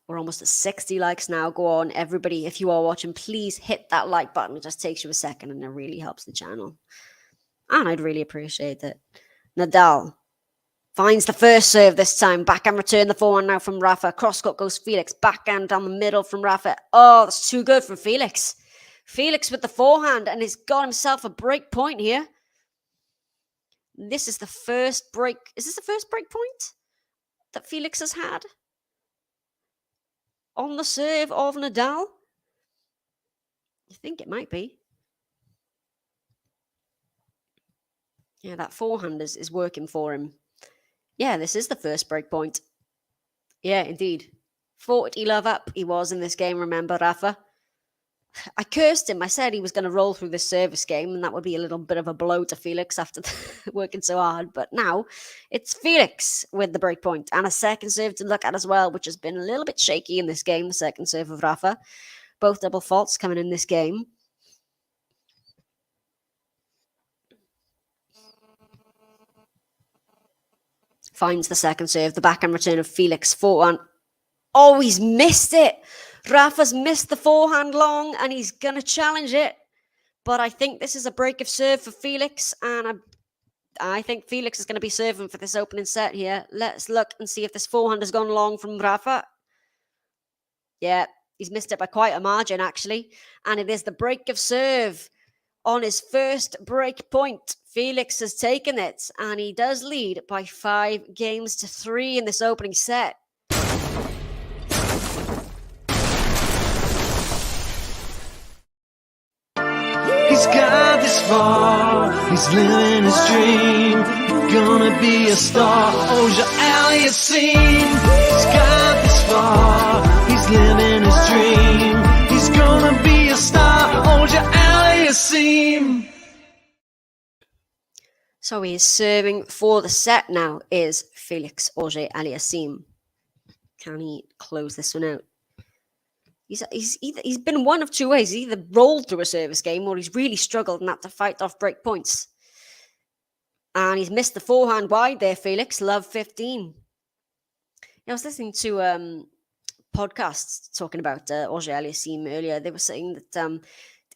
We're almost at 60 likes now. Go on, everybody. If you are watching, please hit that like button. It just takes you a second and it really helps the channel. And I'd really appreciate it. Nadal finds the first serve this time. Backhand return, the forehand now from Rafa. Cross-court goes Felix. Backhand down the middle from Rafa. Oh, that's too good from Felix. Felix with the forehand, and he's got himself a break point here. This is the first break. Is this the first break point that Felix has had? On the serve of Nadal? I think it might be. Yeah, that forehand is working for him. Yeah, this is the first break point. Yeah, indeed. 40 love up he was in this game, remember, Rafa? I cursed him. I said he was going to roll through this service game, and that would be a little bit of a blow to Felix after working so hard. But now it's Felix with the break point and a second serve to look at as well, which has been a little bit shaky in this game, the second serve of Rafa. Both double faults coming in this game. Finds the second serve, the backhand return of Felix, forehand. Oh, he's missed it. Rafa's missed the forehand long, and he's going to challenge it. But I think this is a break of serve for Felix, and I think Felix is going to be serving for this opening set here. Let's look and see if this forehand has gone long from Rafa. Yeah, he's missed it by quite a margin, actually. And it is the break of serve On his first break point, Felix has taken it, and he does lead by 5-3 in this opening set. He's got this far, he's living his dream, gonna be a star, AUGER-ALIASSIME. He's got this far, he's living his dream, he's gonna be a star, AUGER-ALIASSIME. So he is serving for the set now, is Felix AUGER-ALIASSIME. Can he close this one out? He's been one of two ways. He's either rolled through a service game or he's really struggled and had to fight off break points. And he's missed the forehand wide there, Felix. Love 15. I was listening to podcasts talking about AUGER-ALIASSIME earlier. They were saying that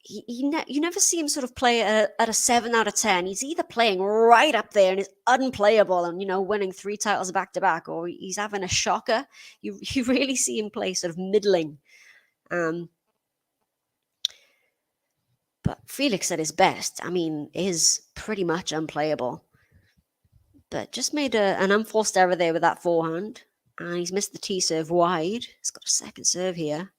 you never see him sort of play at a 7 out of 10. He's either playing right up there and is unplayable and, winning 3 titles back to back, or he's having a shocker. You really see him play sort of middling. But Felix at his best, is pretty much unplayable. But just made an unforced error there with that forehand. And he's missed the tee serve wide. He's got a second serve here.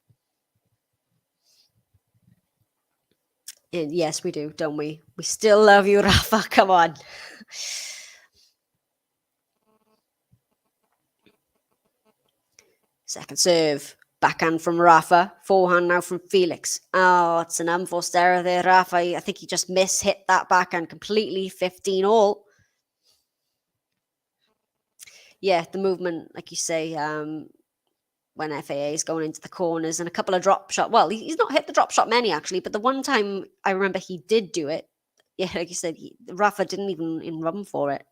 And yes, we do, don't we? We still love you, Rafa. Come on. Second serve. Backhand from Rafa. Forehand now from Felix. Oh, it's an unforced error there, Rafa. I think he just hit that backhand completely. 15 all. Yeah, the movement, like you say, when FAA is going into the corners and a couple of drop shot. Well, he's not hit the drop shot many, actually, but the one time I remember he did do it. Yeah, like you said, Rafa didn't even run for it.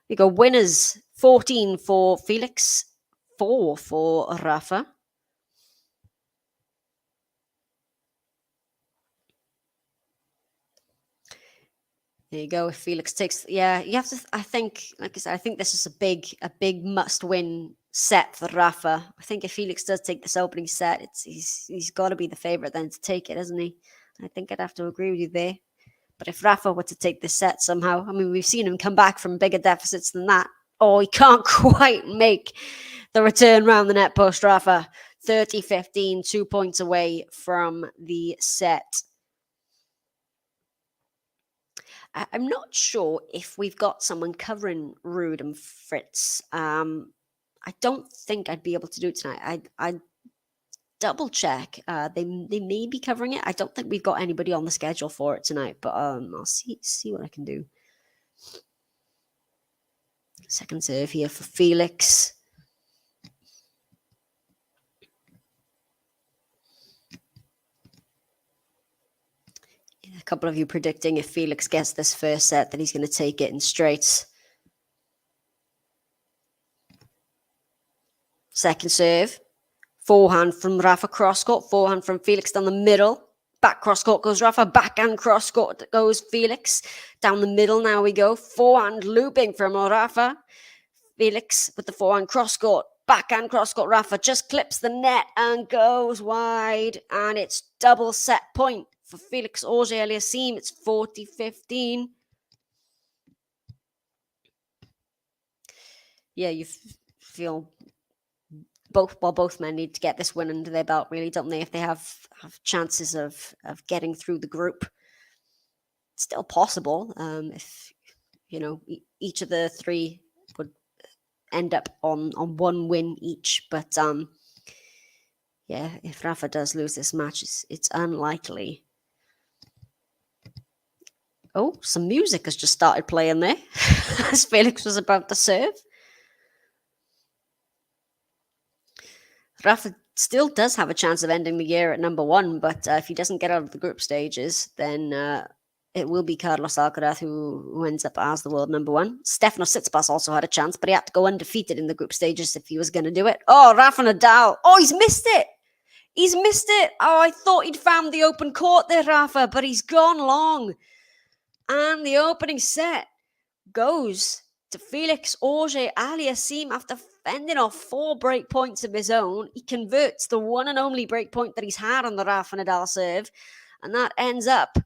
We go winners, 14 for Felix, 4 for Rafa. There you go. If Felix takes, you have to. I think, like I said, I think this is a big must-win set for Rafa. I think if Felix does take this opening set, he's got to be the favorite then to take it, isn't he? I think I'd have to agree with you there. But if Rafa were to take this set somehow, we've seen him come back from bigger deficits than that. Oh, he can't quite make the return round the net post, Rafa. 30-15, 2 points away from the set. I'm not sure if we've got someone covering Ruud and Fritz. I don't think I'd be able to do it tonight. I'd double check. They may be covering it. I don't think we've got anybody on the schedule for it tonight, but I'll see what I can do. Second serve here for Felix. A couple of you predicting if Felix gets this first set that he's going to take it in straights. Second serve. Forehand from Rafa cross court. Forehand from Felix down the middle. Back cross court goes Rafa. Backhand cross court goes Felix. Down the middle now we go. Forehand looping from Rafa. Felix with the forehand cross court. Backhand cross court. Rafa just clips the net and goes wide. And it's double set point for Felix AUGER-ALIASSIME. It's 40-15. Yeah, you feel both men need to get this win under their belt, really, don't they? If they have chances of getting through the group, it's still possible. If each of the three would end up on one win each, but if Rafa does lose this match, it's unlikely. Oh, some music has just started playing there as Felix was about to serve. Rafa still does have a chance of ending the year at number 1, but if he doesn't get out of the group stages, then it will be Carlos Alcaraz who ends up as the world number 1. Stefanos Tsitsipas also had a chance, but he had to go undefeated in the group stages if he was going to do it. Oh, Rafa Nadal. Oh, he's missed it. He's missed it. Oh, I thought he'd found the open court there, Rafa, but he's gone long. And the opening set goes to Felix AUGER-ALIASSIME after fending off 4 break points of his own. He converts the one and only break point that he's had on the Rafa Nadal serve, and that ends up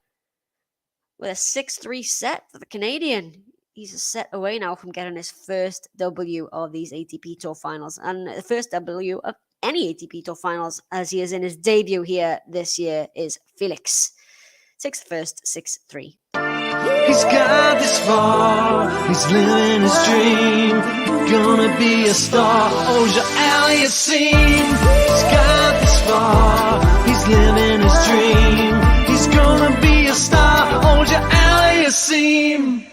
with a 6-3 set for the Canadian. He's a set away now from getting his first W of these ATP Tour Finals, and the first W of any ATP Tour Finals, as he is in his debut here this year, is Felix. 6th first, 6-3. He's got this far, he's living his dream. Gonna be a star, AUGER-ALIASSIME. He's got this far, he's living his dream. He's gonna be a star, AUGER-ALIASSIME.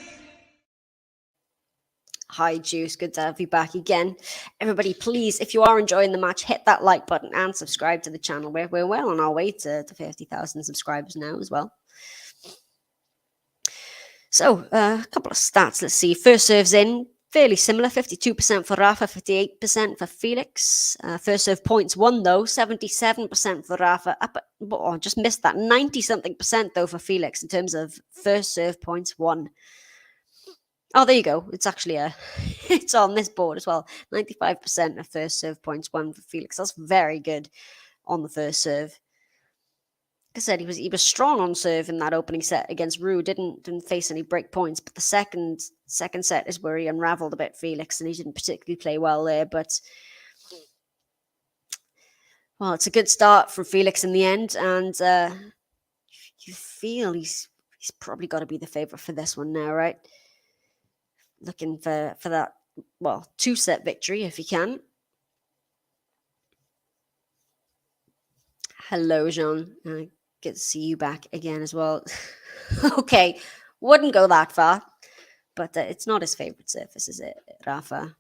Hi, Juice. Good to have you back again. Everybody, please, if you are enjoying the match, hit that like button and subscribe to the channel. We're well on our way to 50,000 subscribers now as well. So, a couple of stats. Let's see. First serves in, fairly similar. 52% for Rafa, 58% for Felix. First serve points won, though. 77% for Rafa. Just missed that. 90-something% though for Felix in terms of first serve points won. Oh, there you go. It's actually it's on this board as well. 95% of first serve points won for Felix. That's very good on the first serve. Like I said, he was strong on serve in that opening set against Rue. Didn't face any break points, but the second set is where he unraveled a bit, Felix, and he didn't particularly play well there. But well, it's a good start from Felix in the end, and you feel he's probably got to be the favorite for this one now, right? Looking for that, well, 2-set victory if he can. Hello, Jean. Good to see you back again as well. Okay, wouldn't go that far, but it's not his favorite surface, is it, Rafa?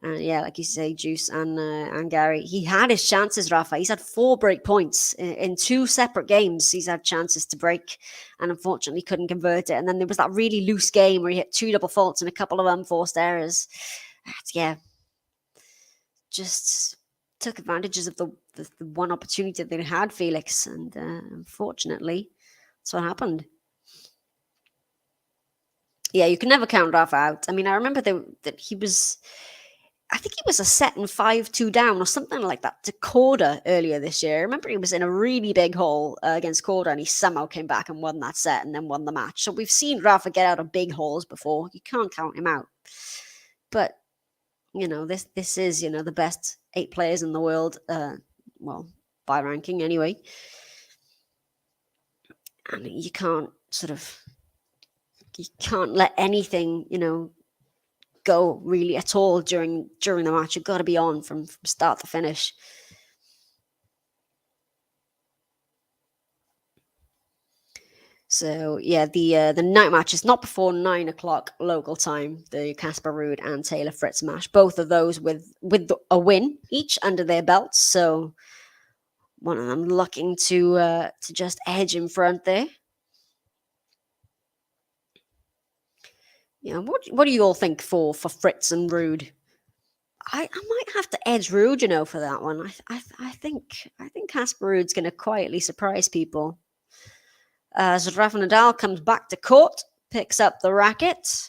And yeah, like you say, Juice and Gary, he had his chances, Rafa. He's had 4 break points in 2 separate games. He's had chances to break and unfortunately couldn't convert it. And then there was that really loose game where he hit 2 double faults and a couple of unforced errors. Yeah, just took advantages of the one opportunity that they had, Felix. And unfortunately, that's what happened. Yeah, you can never count Rafa out. I mean, I remember that he was... I think he was a set and 5-2 down or something like that to Korda earlier this year. I remember he was in a really big hole against Korda and he somehow came back and won that set and then won the match. So we've seen Rafa get out of big holes before. You can't count him out. But, this is, the best 8 players in the world. Well, by ranking anyway. And you can't let anything, go really at all during the match. You've got to be on from start to finish. So yeah, the night match is not before 9 o'clock local time. The Casper Ruud and Taylor Fritz match, both of those with a win each under their belts. So one of them looking to just edge in front there. Yeah, what do you all think for Fritz and Ruud? I might have to edge Ruud, for that one. I think Casper Ruud's going to quietly surprise people. As Rafael NADAL comes back to court, picks up the racket.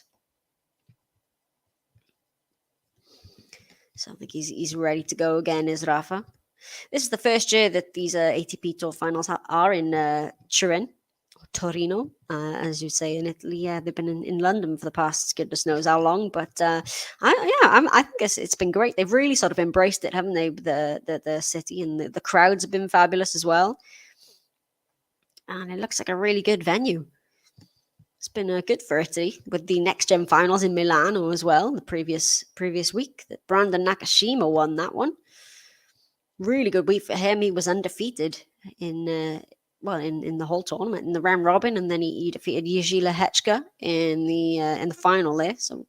So I think he's ready to go again, is Rafa. This is the first year that these ATP Tour Finals are in Turin. Torino, as you say in Italy. Yeah, they've been in London for the past goodness knows how long. But I think it's been great. They've really sort of embraced it, haven't they? The city and the crowds have been fabulous as well. And it looks like a really good venue. It's been good for Italy with the Next Gen Finals in Milano as well. The previous week, that Brandon Nakashima won that one. Really good week for him. He was undefeated in the whole tournament, in the round robin, and then he defeated Jiří Lehečka in the final there. So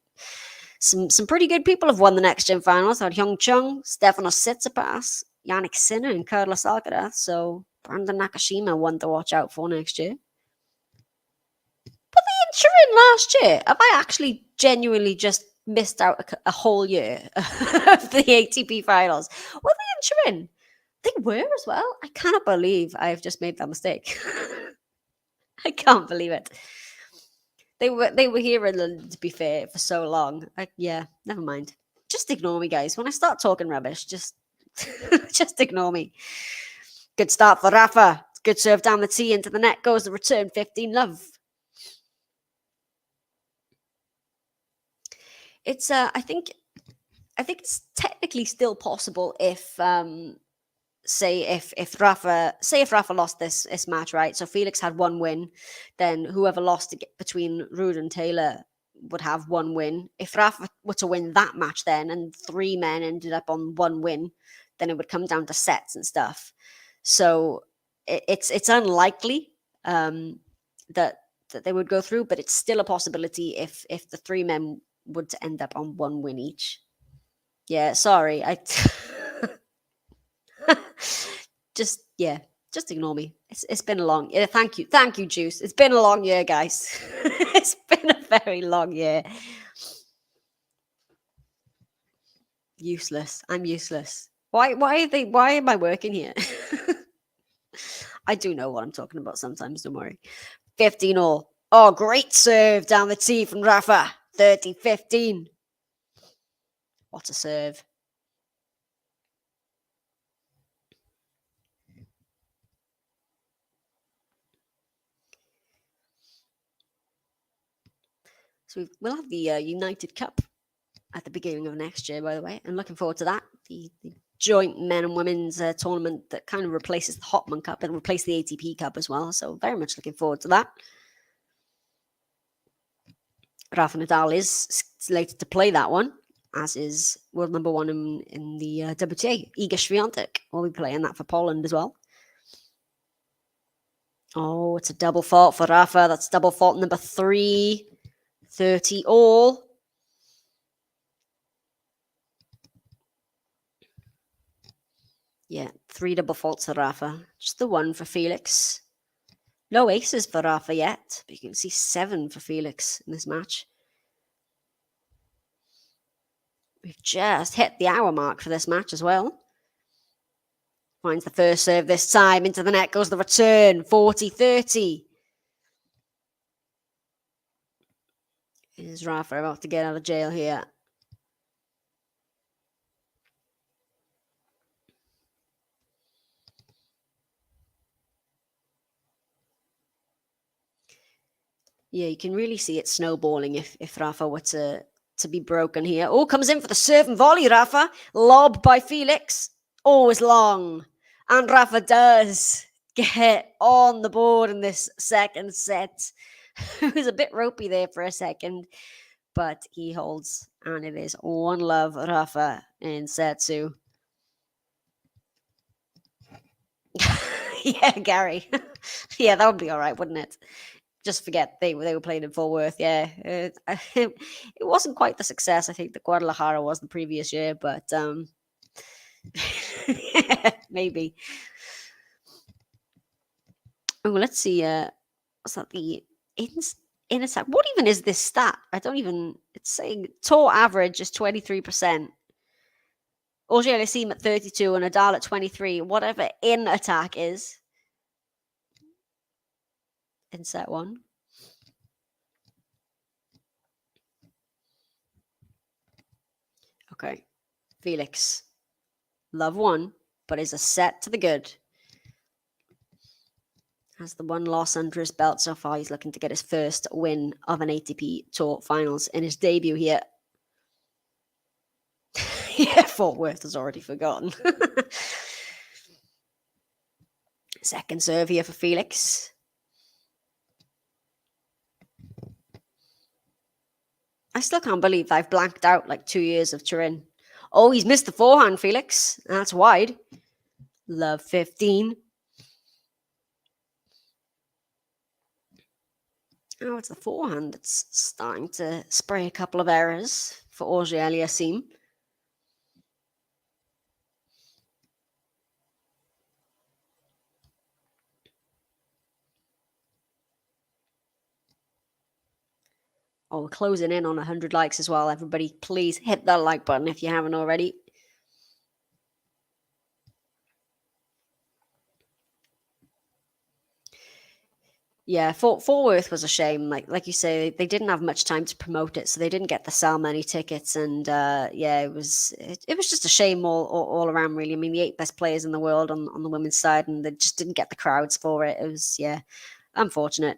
some pretty good people have won the Next Gen Finals. Had Hyung Chung, Stefanos Tsitsipas, Yannick Sinner, and Carlos Alcaraz. So Brandon Nakashima one to watch out for next year. But they in Turin last year. Have I actually genuinely just missed out a whole year of the ATP Finals? Were they in Turin? They were as well. I cannot believe I've just made that mistake. I can't believe it. They were here in London, to be fair, for so long. Yeah, never mind. Just ignore me, guys. When I start talking rubbish, just ignore me. Good start for Rafa. Good serve down the tee into the net. Goes the return 15 love. It's I think it's technically still possible if say if Rafa lost this match, right? So Felix had one win, then whoever lost between Rude and Taylor would have one win. If Rafa were to win that match then and three men ended up on one win, then it would come down to sets and stuff. So it's unlikely that they would go through, but it's still a possibility if the three men would end up on one win each. Yeah, sorry. Just ignore me. It's been a long year. Thank you, Juice. It's been a long year, guys. It's been a very long year. Useless. I'm useless. Why am I working here? I do know what I'm talking about sometimes, don't worry. 15 all. Oh, great serve down the tee from Rafa. 30-15. What a serve. So we'll have the United Cup at the beginning of next year, by the way. I'm looking forward to that. The joint men and women's tournament that kind of replaces the Hopman Cup and replaces the ATP Cup as well. So very much looking forward to that. Rafa Nadal is slated to play that one, as is world number one in the WTA. Iga Swiatek will be playing that for Poland as well. Oh, it's a double fault for Rafa. That's double fault number 3. 30 all. Yeah, 3 double faults for Rafa. Just the 1 for Felix. No aces for Rafa yet, but you can see 7 for Felix in this match. We've just hit the hour mark for this match as well. Finds the first serve this time. Into the net goes the return. 40-30. Is Rafa about to get out of jail here? Yeah, you can really see it snowballing if Rafa were to be broken here. Oh, comes in for the serve and volley, Rafa. Lob by Felix. Always long. And Rafa does get on the board in this second set. It was a bit ropey there for a second, but he holds. And it is 1-love Rafa in set 2. Yeah, Gary. Yeah, that would be all right, wouldn't it? Just forget they were playing in Fort Worth. Yeah, it wasn't quite the success I think that Guadalajara was the previous year, but maybe. Oh, let's see. What's that? The in attack. What even is this stat? I don't even. It's saying tour average is 23%. AUGER-ALIASSIME at 32 and Nadal at 23. Whatever in attack is. In set 1. Okay. Felix. Love 1, but is a set to the good. Has the 1 loss under his belt so far. He's looking to get his first win of an ATP Tour Finals in his debut here. Yeah, Fort Worth has already forgotten. Second serve here for Felix. I still can't believe I've blanked out like 2 years of Turin. Oh, he's missed the forehand, Felix. That's wide. Love 15. Oh, it's the forehand that's starting to spray a couple of errors for AUGER-ALIASSIME. Oh, we're closing in on 100 likes as well. Everybody, please hit that like button if you haven't already. Yeah, Fort Worth was a shame. Like you say, they didn't have much time to promote it, so they didn't get to sell many tickets. And yeah, it was just a shame all around, really. I mean, the 8 best players in the world on the women's side, and they just didn't get the crowds for it. It was, yeah, unfortunate.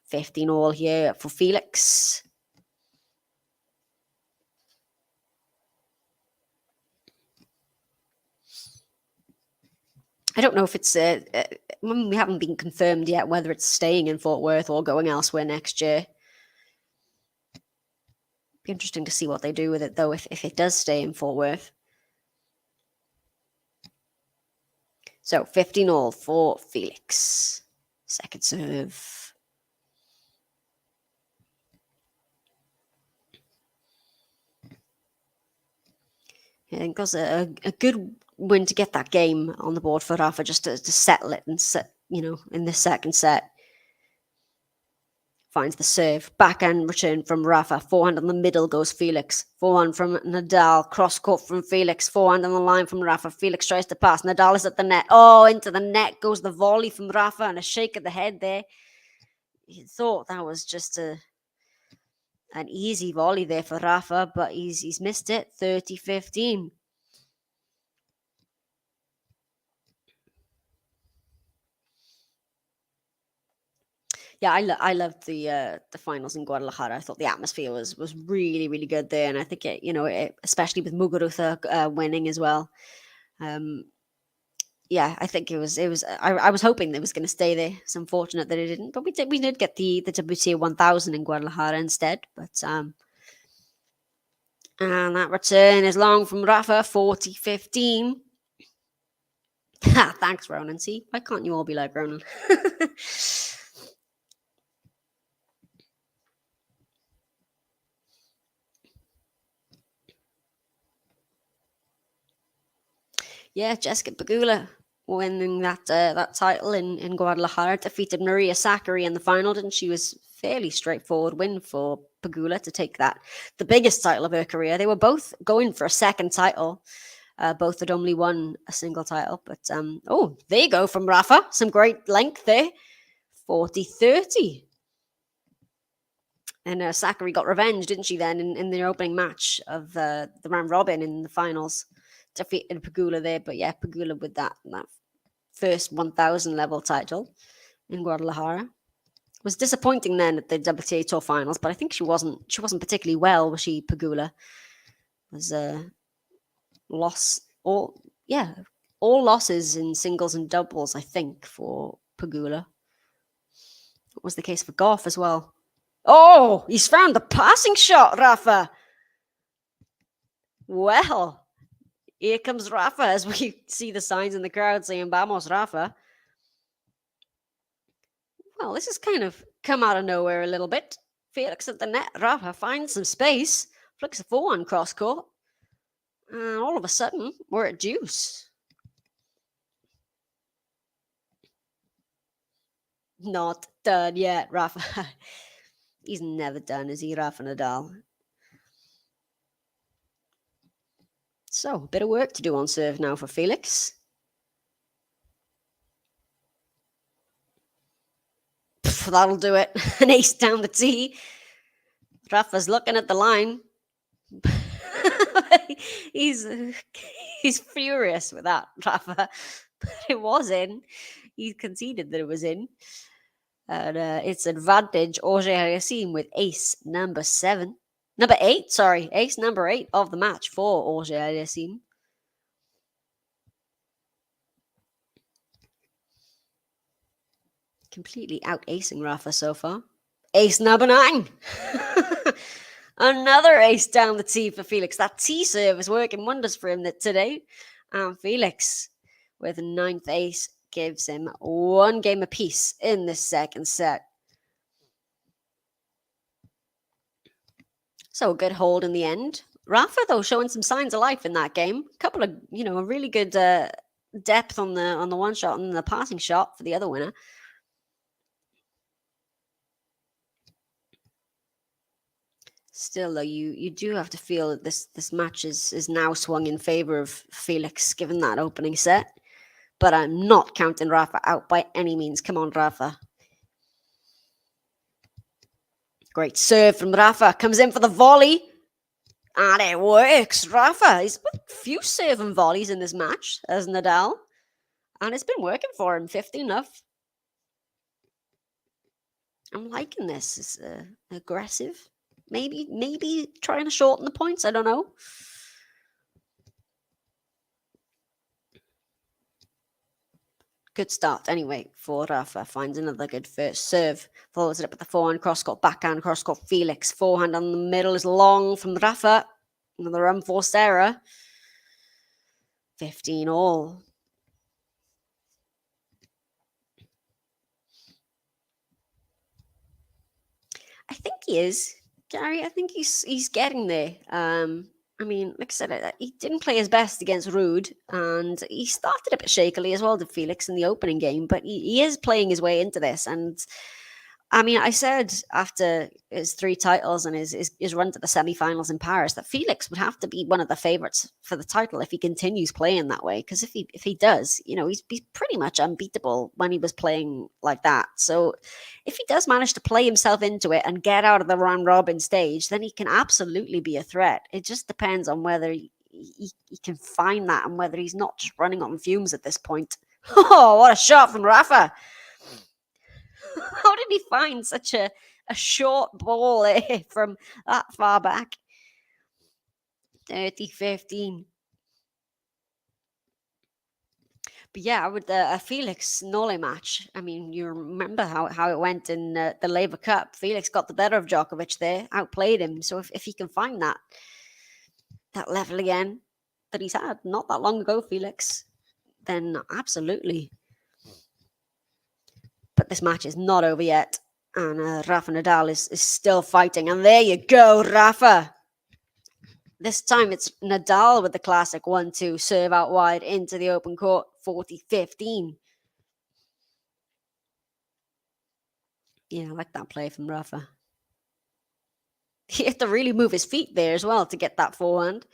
15 all here for Felix. I don't know if it's we haven't been confirmed yet whether it's staying in Fort Worth or going elsewhere next year. Be interesting to see what they do with it, though, if it does stay in Fort Worth. So 15-all for Felix. Second serve. I think it was a good win to get that game on the board for Rafa, just to settle it and set, in the second set. Finds the serve. Backhand return from Rafa. Forehand on the middle goes Felix. Forehand from Nadal. Cross court from Felix. Forehand on the line from Rafa. Felix tries to pass. Nadal is at the net. Oh, into the net goes the volley from Rafa, and a shake of the head there. You thought that was just an easy volley there for Rafa, but he's missed it. 30-15. Yeah, I loved the finals in Guadalajara. I thought the atmosphere was really, really good there, and I think especially with Muguruza winning as well. Yeah, I think it was. I was hoping it was going to stay there. It's unfortunate that it didn't, but we did get the WTA 1000 in Guadalajara instead. But and that return is long from Rafa, 40-15. Thanks, Ronan. See, why can't you all be like Ronan? Yeah, Jessica Pegula winning that title in Guadalajara, defeated Maria Sakkari in the final, and she was fairly straightforward win for Pegula to take that, the biggest title of her career. They were both going for a second title. Both had only won a single title, but there you go from Rafa. Some great length there, 40-30. And Sakkari got revenge, didn't she, then, in the opening match of the round robin in the finals. Defeated Pegula there, but yeah, Pegula with that first 1000 level title in Guadalajara. It was disappointing then at the WTA Tour Finals, but I think she wasn't particularly well, was she, Pegula? It was a loss, all losses in singles and doubles, I think, for Pegula. It was the case for Goff as well. Oh, he's found the passing shot, Rafa. Well, here comes Rafa as we see the signs in the crowd saying, "Vamos, Rafa." Well, this has kind of come out of nowhere a little bit. Felix at the net. Rafa finds some space. Flicks a forehand cross court. And all of a sudden, we're at deuce. Not done yet, Rafa. He's never done, is he, Rafa Nadal? So, a bit of work to do on serve now for Felix. That'll do it. An ace down the tee. Rafa's looking at the line. He's furious with that, Rafa. But it was in. He conceded that it was in. And it's advantage AUGER-ALIASSIME with ace number 8. Ace number 8 of the match for AUGER-ALIASSIME. Completely out-acing Rafa so far. Ace number 9. Another ace down the tee for Felix. That tee serve is working wonders for him today. And Felix, with a 9th ace, gives him one game apiece in the second set. So a good hold in the end. Rafa, though, showing some signs of life in that game. A couple of, a really good depth on the one shot and the passing shot for the other winner. Still, though, you do have to feel that this match is now swung in favor of Felix, given that opening set. But I'm not counting Rafa out by any means. Come on, Rafa. Great serve from Rafa. Comes in for the volley. And it works. Rafa, he's with a few serve and volleys in this match as Nadal. And it's been working for him. 15-0. I'm liking this. It's aggressive. Maybe trying to shorten the points. I don't know. Good start anyway for Rafa. Finds another good first serve. Follows it up with the forehand, cross-court, backhand, cross-court, Felix. Forehand on the middle is long from Rafa. Another unforced error. 15 all. I think he is, Gary. I think he's getting there. I mean, like I said, he didn't play his best against Rude, and he started a bit shakily as well to Felix in the opening game, but he is playing his way into this. And I mean, I said after his 3 titles and his run to the semi-finals in Paris that Felix would have to be one of the favorites for the title if he continues playing that way. Because if he does, he's pretty much unbeatable when he was playing like that. So if he does manage to play himself into it and get out of the round robin stage, then he can absolutely be a threat. It just depends on whether he can find that and whether he's not just running on fumes at this point. Oh, what a shot from Rafa! How did he find such a short ball from that far back? 30-15. But yeah, with the Felix Nole match, I mean, you remember how it went in the Laver Cup. Felix got the better of Djokovic there, outplayed him. So if he can find that level again that he's had not that long ago, Felix, then absolutely. But this match is not over yet. And Rafa Nadal is still fighting. And there you go, Rafa. This time it's Nadal with the classic 1-2 serve out wide into the open court, 40-15. Yeah, I like that play from Rafa. He had to really move his feet there as well to get that forehand.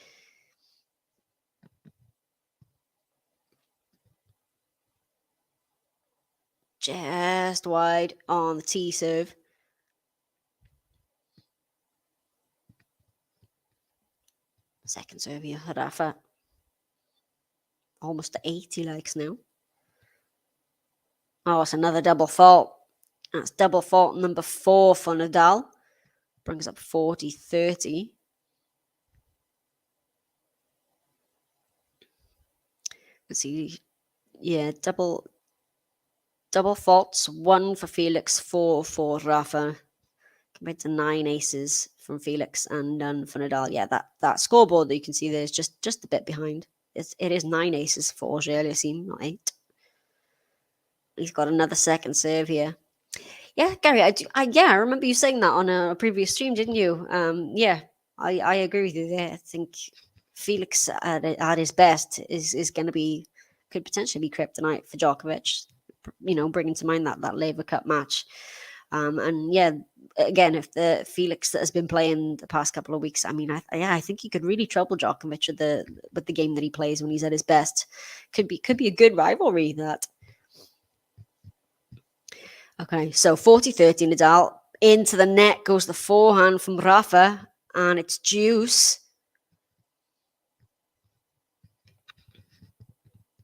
Just wide on the tee serve. Second serve here, Rafa. Almost to 80 likes now. Oh, it's another double fault. That's double fault number 4 for Nadal. Brings up 40-30. Let's see. Yeah, double faults. 1 for Felix, 4 for Rafa. Compared to 9 aces from Felix and none for Nadal. Yeah, that scoreboard that you can see there is just a bit behind. It is 9 aces for AUGER-ALIASSIME, not 8. He's got another second serve here. Yeah, Gary, I remember you saying that on a previous stream, didn't you? Yeah, I agree with you there. I think Felix at his best is going to could potentially be kryptonite for Djokovic. Bringing to mind that Laver Cup match. And yeah, again, if the Felix that has been playing the past couple of weeks, I mean, I think he could really trouble Djokovic with the game that he plays when he's at his best. Could be a good rivalry, that. Okay, so 40-30 Nadal. Into the net goes the forehand from Rafa, and it's deuce.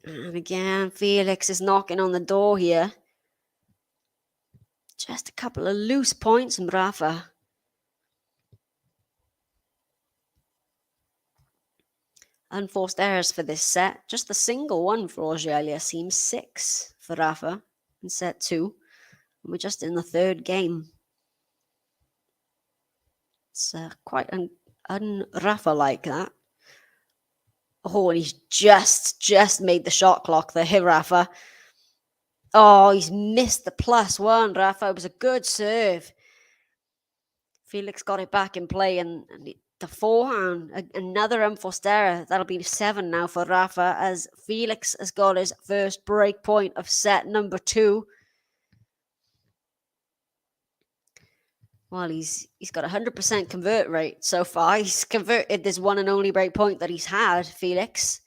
And again, Felix is knocking on the door here. Just a couple of loose points from Rafa. Unforced errors for this set. Just the single one for AUGER-ALIASSIME. 6 for Rafa in set 2. And we're just in the third game. It's quite un-Rafa-like that. Oh, and he's just made the shot clock there, Rafa. Oh, he's missed the +1, Rafa. It was a good serve. Felix got it back in play, and the forehand, another unforced error. That'll be 7 now for Rafa, as Felix has got his first break point of set number 2. Well, he's got 100% convert rate so far. He's converted this one and only break point that he's had, Felix.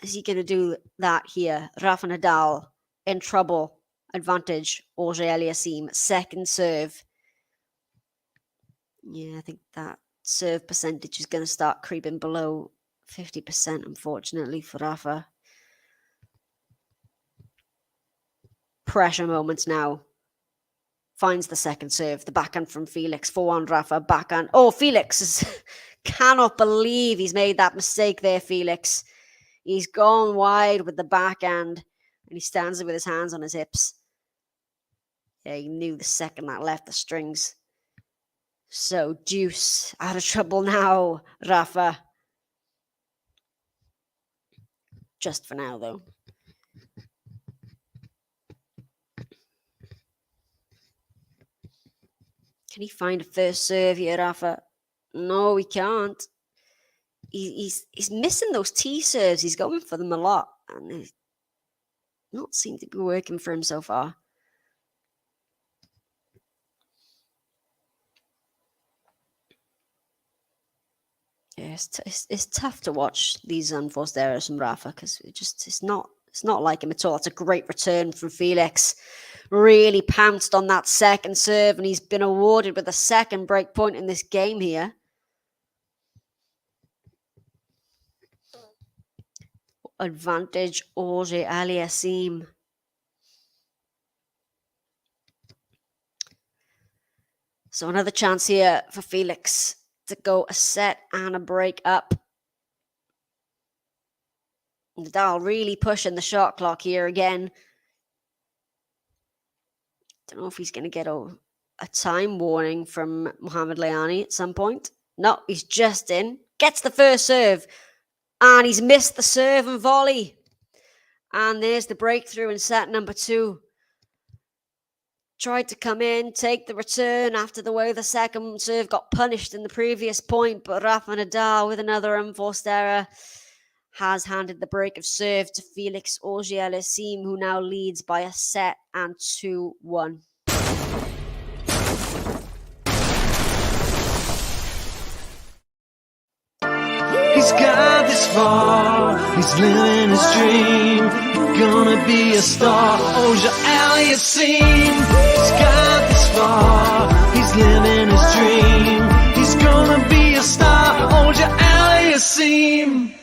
Is he going to do that here? Rafa Nadal in trouble. Advantage, AUGER-ALIASSIME. Second serve. Yeah, I think that serve percentage is going to start creeping below 50%, unfortunately, for Rafa. Pressure moments now. Finds the second serve. The backhand from Felix. Forehand, Rafa. Backhand. Oh, Felix cannot believe he's made that mistake there, Felix. He's gone wide with the backhand. And he stands there with his hands on his hips. Yeah, he knew the second that left the strings. So, deuce, out of trouble now, Rafa. Just for now, though. Can he find a first serve here, Rafa? No, he can't. He's missing those tee serves. He's going for them a lot, and they not seem to be working for him so far. Yeah, it's tough to watch these unforced errors from Rafa because it's not like him at all. It's a great return from Felix. Really pounced on that second serve, and he's been awarded with a second break point in this game here. Advantage AUGER-ALIASSIME. So another chance here for Felix to go a set and a break up. Nadal really pushing the shot clock here again. Don't know if he's going to get a time warning from Mohamed Layani at some point. No, he's just in. Gets the first serve. And he's missed the serve and volley. And there's the breakthrough in set number 2. Tried to come in, take the return after the way the second serve got punished in the previous point. But Rafa Nadal, with another unforced error, has handed the break of serve to Felix AUGER-ALIASSIME, who now leads by a set and 2-1. He's got this far, he's living his dream. Gonna be a star, AUGER-ALIASSIME. He's got this far, he's living his dream. He's gonna be a star, AUGER-ALIASSIME.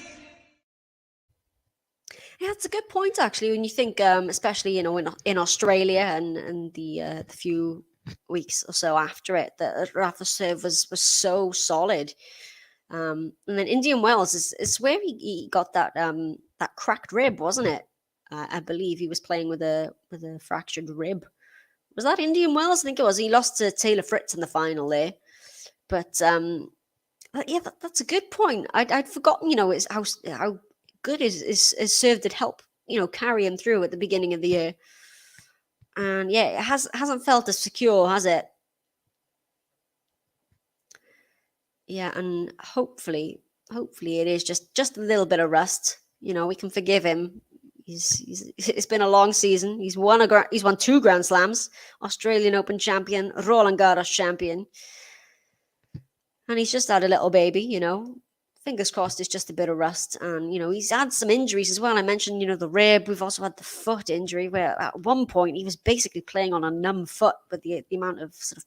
Yeah, that's a good point, actually, when you think, especially, in Australia and the few weeks or so after it, that Rafa's serve was so solid. And then Indian Wells is where he got that cracked rib, wasn't it? I believe he was playing with a fractured rib. Was that Indian Wells? I think it was. He lost to Taylor Fritz in the final there. But yeah, that's a good point. I'd forgotten, how good his serve did help, carry him through at the beginning of the year. And yeah, it hasn't felt as secure, has it? Yeah, and hopefully it is just a little bit of rust. We can forgive him. It's been a long season. He's won 2 Grand Slams, Australian Open champion, Roland Garros champion, and he's just had a little baby. Fingers crossed, it's just a bit of rust, and he's had some injuries as well. I mentioned the rib. We've also had the foot injury, where at one point he was basically playing on a numb foot with the amount of sort of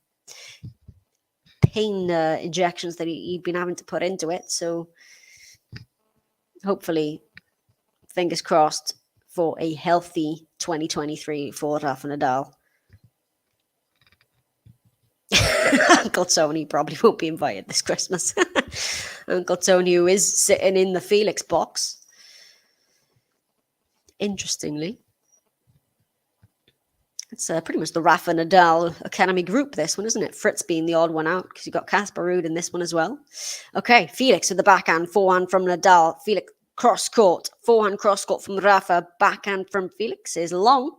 pain injections that he'd been having to put into it. So hopefully, fingers crossed for a healthy 2023 for Rafa Nadal. Uncle Tony probably won't be invited this Christmas. Uncle Tony, who is sitting in the Felix box. Interestingly. It's pretty much the Rafa Nadal Academy group, this one, isn't it? Fritz being the odd one out because you've got Casper Ruud in this one as well. Okay, Felix with the backhand, forehand from Nadal. Felix cross court, forehand cross court from Rafa. Backhand from Felix is long.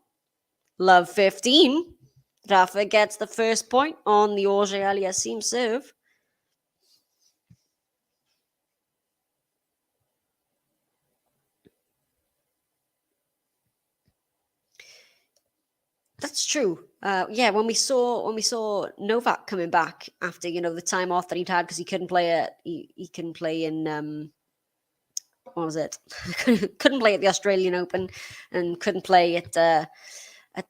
Love 15. Rafa gets the first point on the AUGER-ALIASSIME serve. That's true. Yeah, when we saw Novak coming back after the time off that he'd had because he couldn't play he couldn't play in what was it? Couldn't play at the Australian Open and couldn't play at the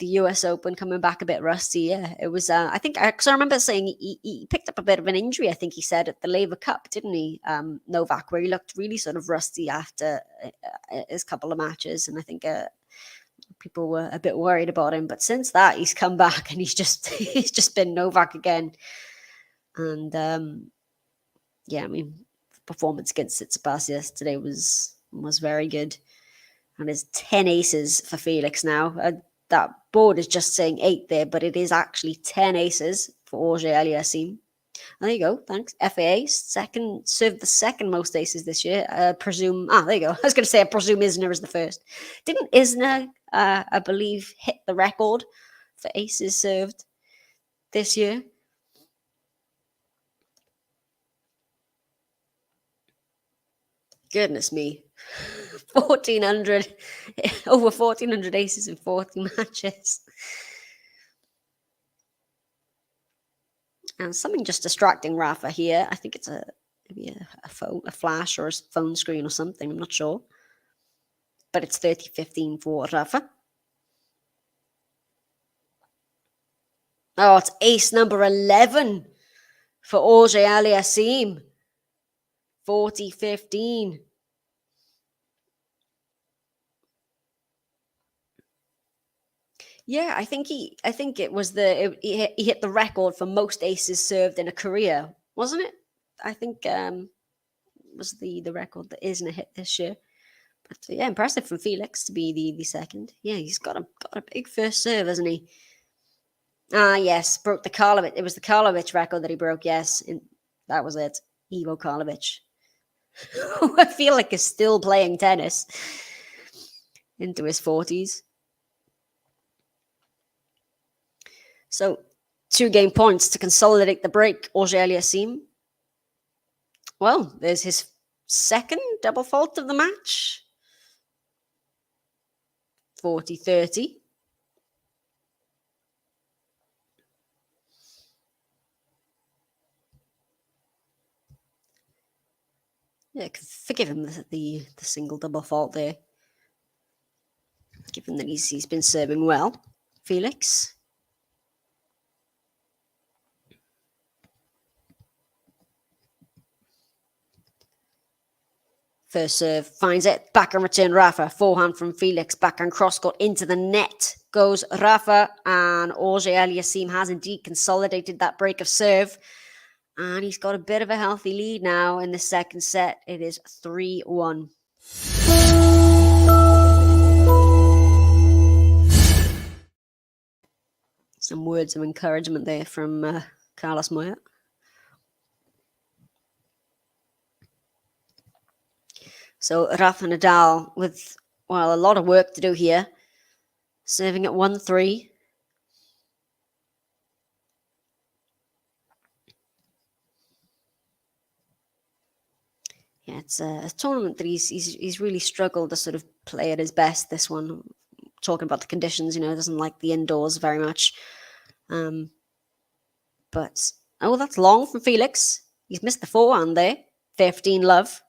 US Open, coming back a bit rusty. Yeah, it was. I think because I remember saying he picked up a bit of an injury. I think he said at the Laver Cup, didn't he, Novak, where he looked really sort of rusty after his couple of matches, and I think people were a bit worried about him. But since that, he's come back and he's just been Novak again. And yeah, I mean, performance against Tsitsipas yesterday was very good. And there's 10 aces for Felix now. That board is just saying 8 there, but it is actually 10 aces for AUGER-ALIASSIME. There you go. Thanks. FAA served the second most aces this year. Presume. There you go. I was going to say I presume Isner is the first. Didn't Isner, I believe, hit the record for aces served this year? Goodness me. 1,400, over 1,400 aces in 40 matches. And something just distracting Rafa here. I think it's maybe a phone, a flash or a phone screen or something. I'm not sure. But it's 30-15 for Rafa. Oh, it's ace number 11 for AUGER-ALIASSIME. 40-15. Yeah, I think it was he hit the record for most aces served in a career, wasn't it? I think was the record that Isner hit this year. But yeah, impressive from Felix to be the second. Yeah, he's got a big first serve, hasn't he? Yes, broke the Karlovic. It was the Karlovic record that he broke. Yes, that was it. Ivo Karlovic. I feel like is still playing tennis into his 40s. So 2 game points to consolidate the break, AUGER-ALIASSIME. Well, there's his second double fault of the match. 40-30. Yeah, forgive him the single double fault there. Given that he's been serving well. Felix. First serve, finds it, backhand return Rafa, forehand from Felix, backhand cross court into the net goes Rafa, and AUGER-ALIASSIME has indeed consolidated that break of serve, and he's got a bit of a healthy lead now in the second set. It is 3-1. Some words of encouragement there from Carlos Moya. So Rafa Nadal with, well, a lot of work to do here. Serving at 1-3. Yeah, it's a tournament that he's really struggled to sort of play at his best, this one. Talking about the conditions, doesn't like the indoors very much. But, that's long from Felix. He's missed the forehand there. 15 love.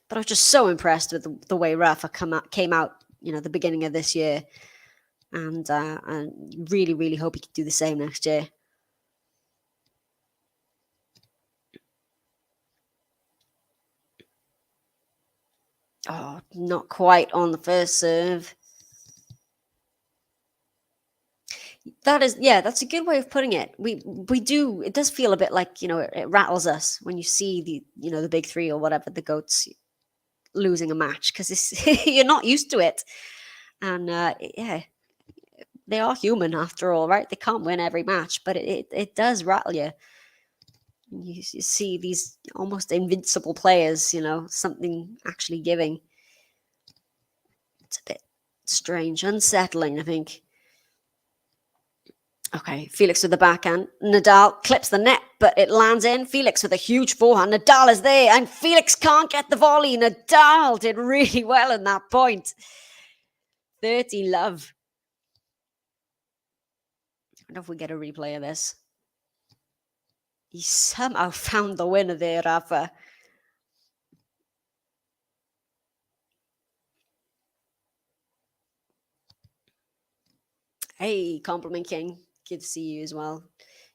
But I was just so impressed with the way Rafa came out, the beginning of this year. And I really, really hope he can do the same next year. Oh, not quite on the first serve. That's a good way of putting it. It does feel a bit like, it rattles us when you see the big three or whatever, the GOATs losing a match, because you're not used to it. And they are human after all, right? They can't win every match, but it does rattle you. You see these almost invincible players, something actually giving. It's a bit strange, unsettling, I think. Okay, Felix with the backhand. Nadal clips the net, but it lands in. Felix with a huge forehand. Nadal is there, and Felix can't get the volley. Nadal did really well in that point. 30 love. I wonder if we get a replay of this. He somehow found the winner there, Rafa. Hey, Compliment King. Good to see you as well.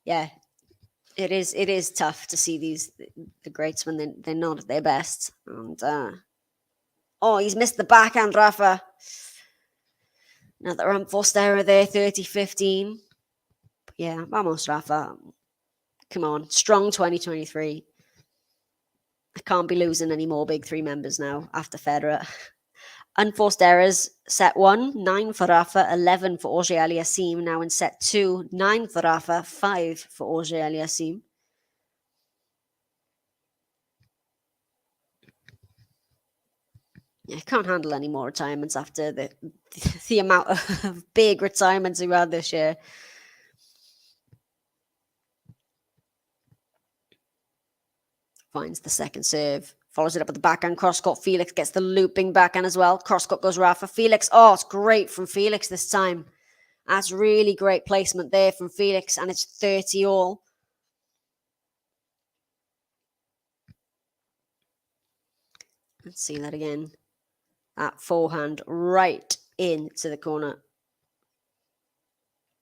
Yeah, it is tough to see the greats when they're not at their best. And he's missed the backhand, Rafa. Another unforced error there, 30-15. Yeah, vamos, Rafa. Come on, strong 2023. I Can't be losing any more big three members now after Federer. Unforced errors, set 1, 9 for Rafa, 11 for AUGER-ALIASSIME. Now in set 2, 9 for Rafa, 5 for AUGER-ALIASSIME. Yeah, can't handle any more retirements after the amount of big retirements we had this year. Finds the second serve. Follows it up with the backhand cross-court. Felix gets the looping backhand as well. Cross-court goes Rafa. Felix. Oh, it's great from Felix this time. That's really great placement there from Felix. And it's 30 all. Let's see that again. That forehand right into the corner.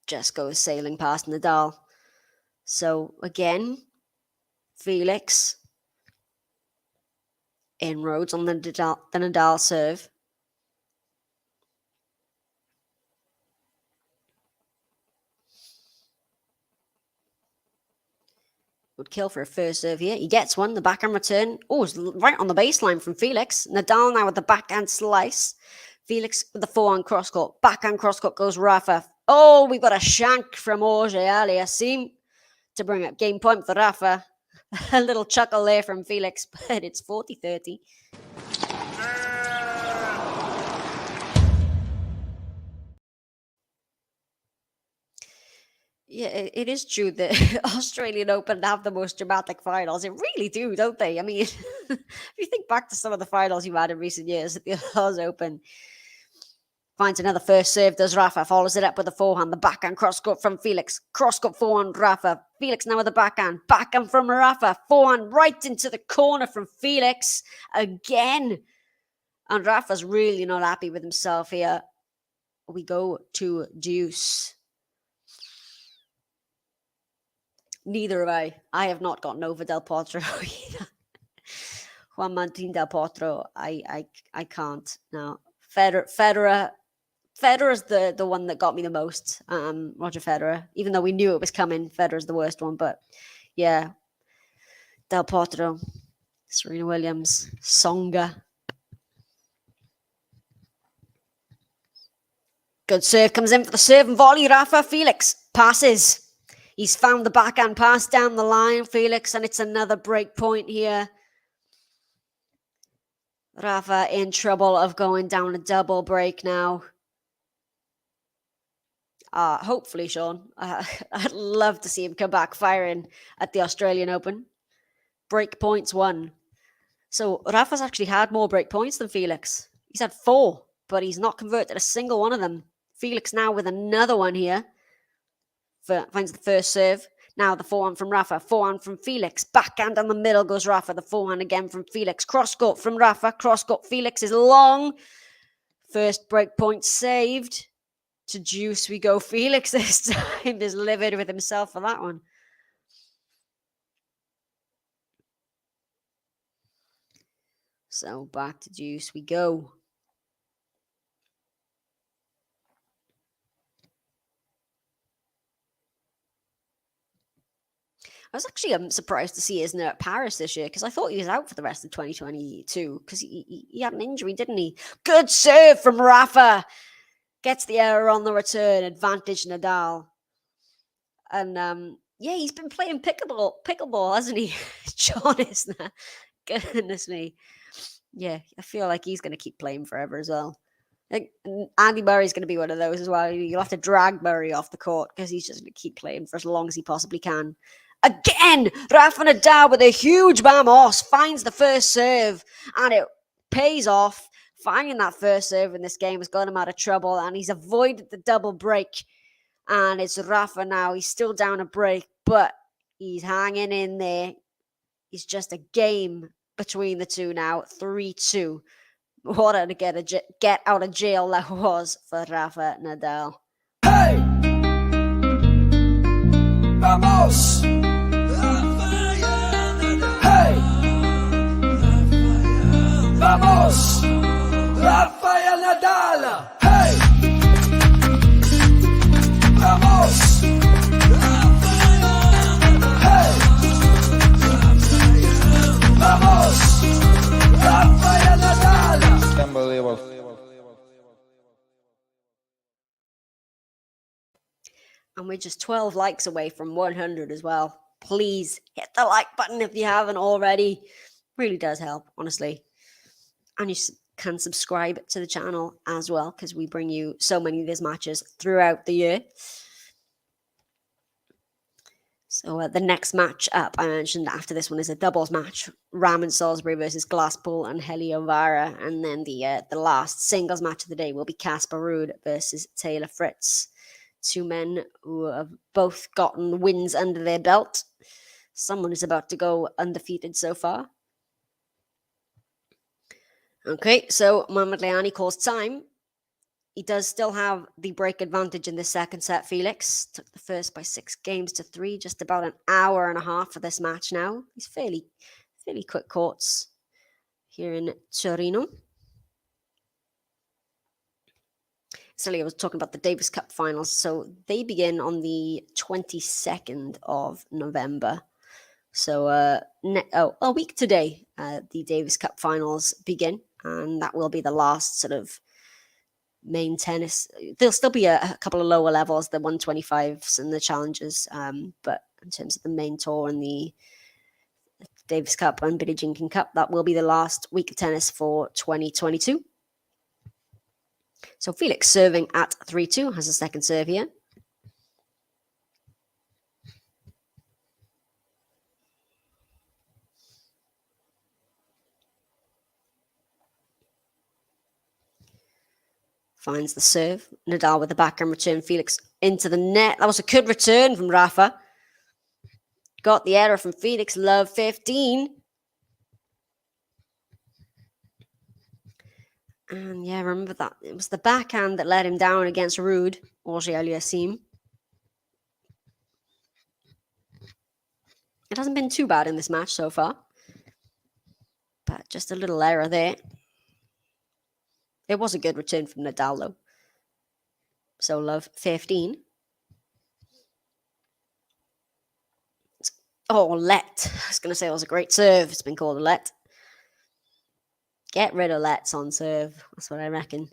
Just goes sailing past Nadal. So again, Felix inroads on the Nadal serve. Would kill for a first serve here. He gets one, the backhand return. Oh, it's right on the baseline from Felix. Nadal now with the backhand slice. Felix with the forehand cross-court. Backhand cross-court goes Rafa. Oh, we've got a shank from AUGER-ALIASSIME to bring up game point for Rafa. A little chuckle there from Felix, but it's 40-30. Yeah, it is true that Australian Open have the most dramatic finals. It really do, don't they? I mean, if you think back to some of the finals you've had in recent years at the Australian Open, finds another first serve, does Rafa, follows it up with the forehand, the backhand cross-court from Felix, cross-court forehand Rafa, Felix now with the backhand from Rafa, forehand right into the corner from Felix again, and Rafa's really not happy with himself here. We go to deuce. Neither have I. I have not got Nova Del Potro either. Juan Martín Del Potro, I can't. No. Federer's the one that got me the most. Roger Federer. Even though we knew it was coming, Federer's the worst one. But yeah, Del Potro, Serena Williams, Tsonga. Good serve comes in for the serve and volley. Rafa. Felix passes. He's found the backhand pass down the line, Felix, and it's another break point here. Rafa in trouble of going down a double break now. Hopefully, Sean. I'd love to see him come back firing at the Australian Open. Break points 1. So Rafa's actually had more break points than Felix. He's had 4, but he's not converted a single one of them. Felix now with another one here. Finds the first serve. Now the forehand from Rafa. Forehand from Felix. Backhand down the middle goes Rafa. The forehand again from Felix. Cross-court from Rafa. Cross-court Felix is long. First break point saved. To deuce we go. Felix this time is livid with himself for that one. So back to deuce we go. I was actually surprised to see Isner at Paris this year because I thought he was out for the rest of 2022 because he had an injury, didn't he? Good serve from Rafa. Gets the error on the return. Advantage Nadal. And yeah, he's been playing pickleball, hasn't he? John Isner. Goodness me. Yeah, I feel like he's going to keep playing forever as well. I think Andy Murray's going to be one of those as well. You'll have to drag Murray off the court because he's just going to keep playing for as long as he possibly can. Again, Rafa Nadal with a huge vamos finds the first serve and it pays off. Finding that first serve in this game has got him out of trouble and he's avoided the double break. And it's Rafa now. He's still down a break, but he's hanging in there. It's just a game between the two now. 3-2. What a get out of jail that was for Rafa Nadal. Hey! Vamos! Hey! Vamos! Rafael Nadal! Hey! Vamos! Hey! Vamos! And we're just 12 likes away from 100 as well. Please hit the like button if you haven't already. Really does help, honestly. And you can subscribe to the channel as well, because we bring you so many of these matches throughout the year. So the next match up, I mentioned after this one, is a doubles match. Raman Salisbury versus Glasspool and Heliovara. And then the last singles match of the day will be Casper Ruud versus Taylor Fritz. Two men who have both gotten wins under their belt. Someone is about to go undefeated so far. Okay, so Mohamed Liani calls time. He does still have the break advantage in the second set, Felix. Took the first by 6 games to 3, just about an hour and a half for this match now. He's fairly quick courts here in Turin. So I was talking about the Davis Cup finals. So they begin on the 22nd of November. So a week today, the Davis Cup finals begin. And that will be the last sort of main tennis. There'll still be a couple of lower levels, the 125s and the challengers. But in terms of the main tour and the Davis Cup and Billie Jean King Cup, that will be the last week of tennis for 2022. So Felix serving at 3-2, has a second serve here. Finds the serve. Nadal with the backhand return. Felix into the net. That was a good return from Rafa. Got the error from Felix. Love 15. And yeah, remember that. It was the backhand that let him down against Ruud, AUGER-ALIASSIME. It hasn't been too bad in this match so far. But just a little error there. It was a good return from Nadal, though. So, love 15. Oh, let. I was going to say it was a great serve. It's been called a let. Get rid of lets on serve. That's what I reckon.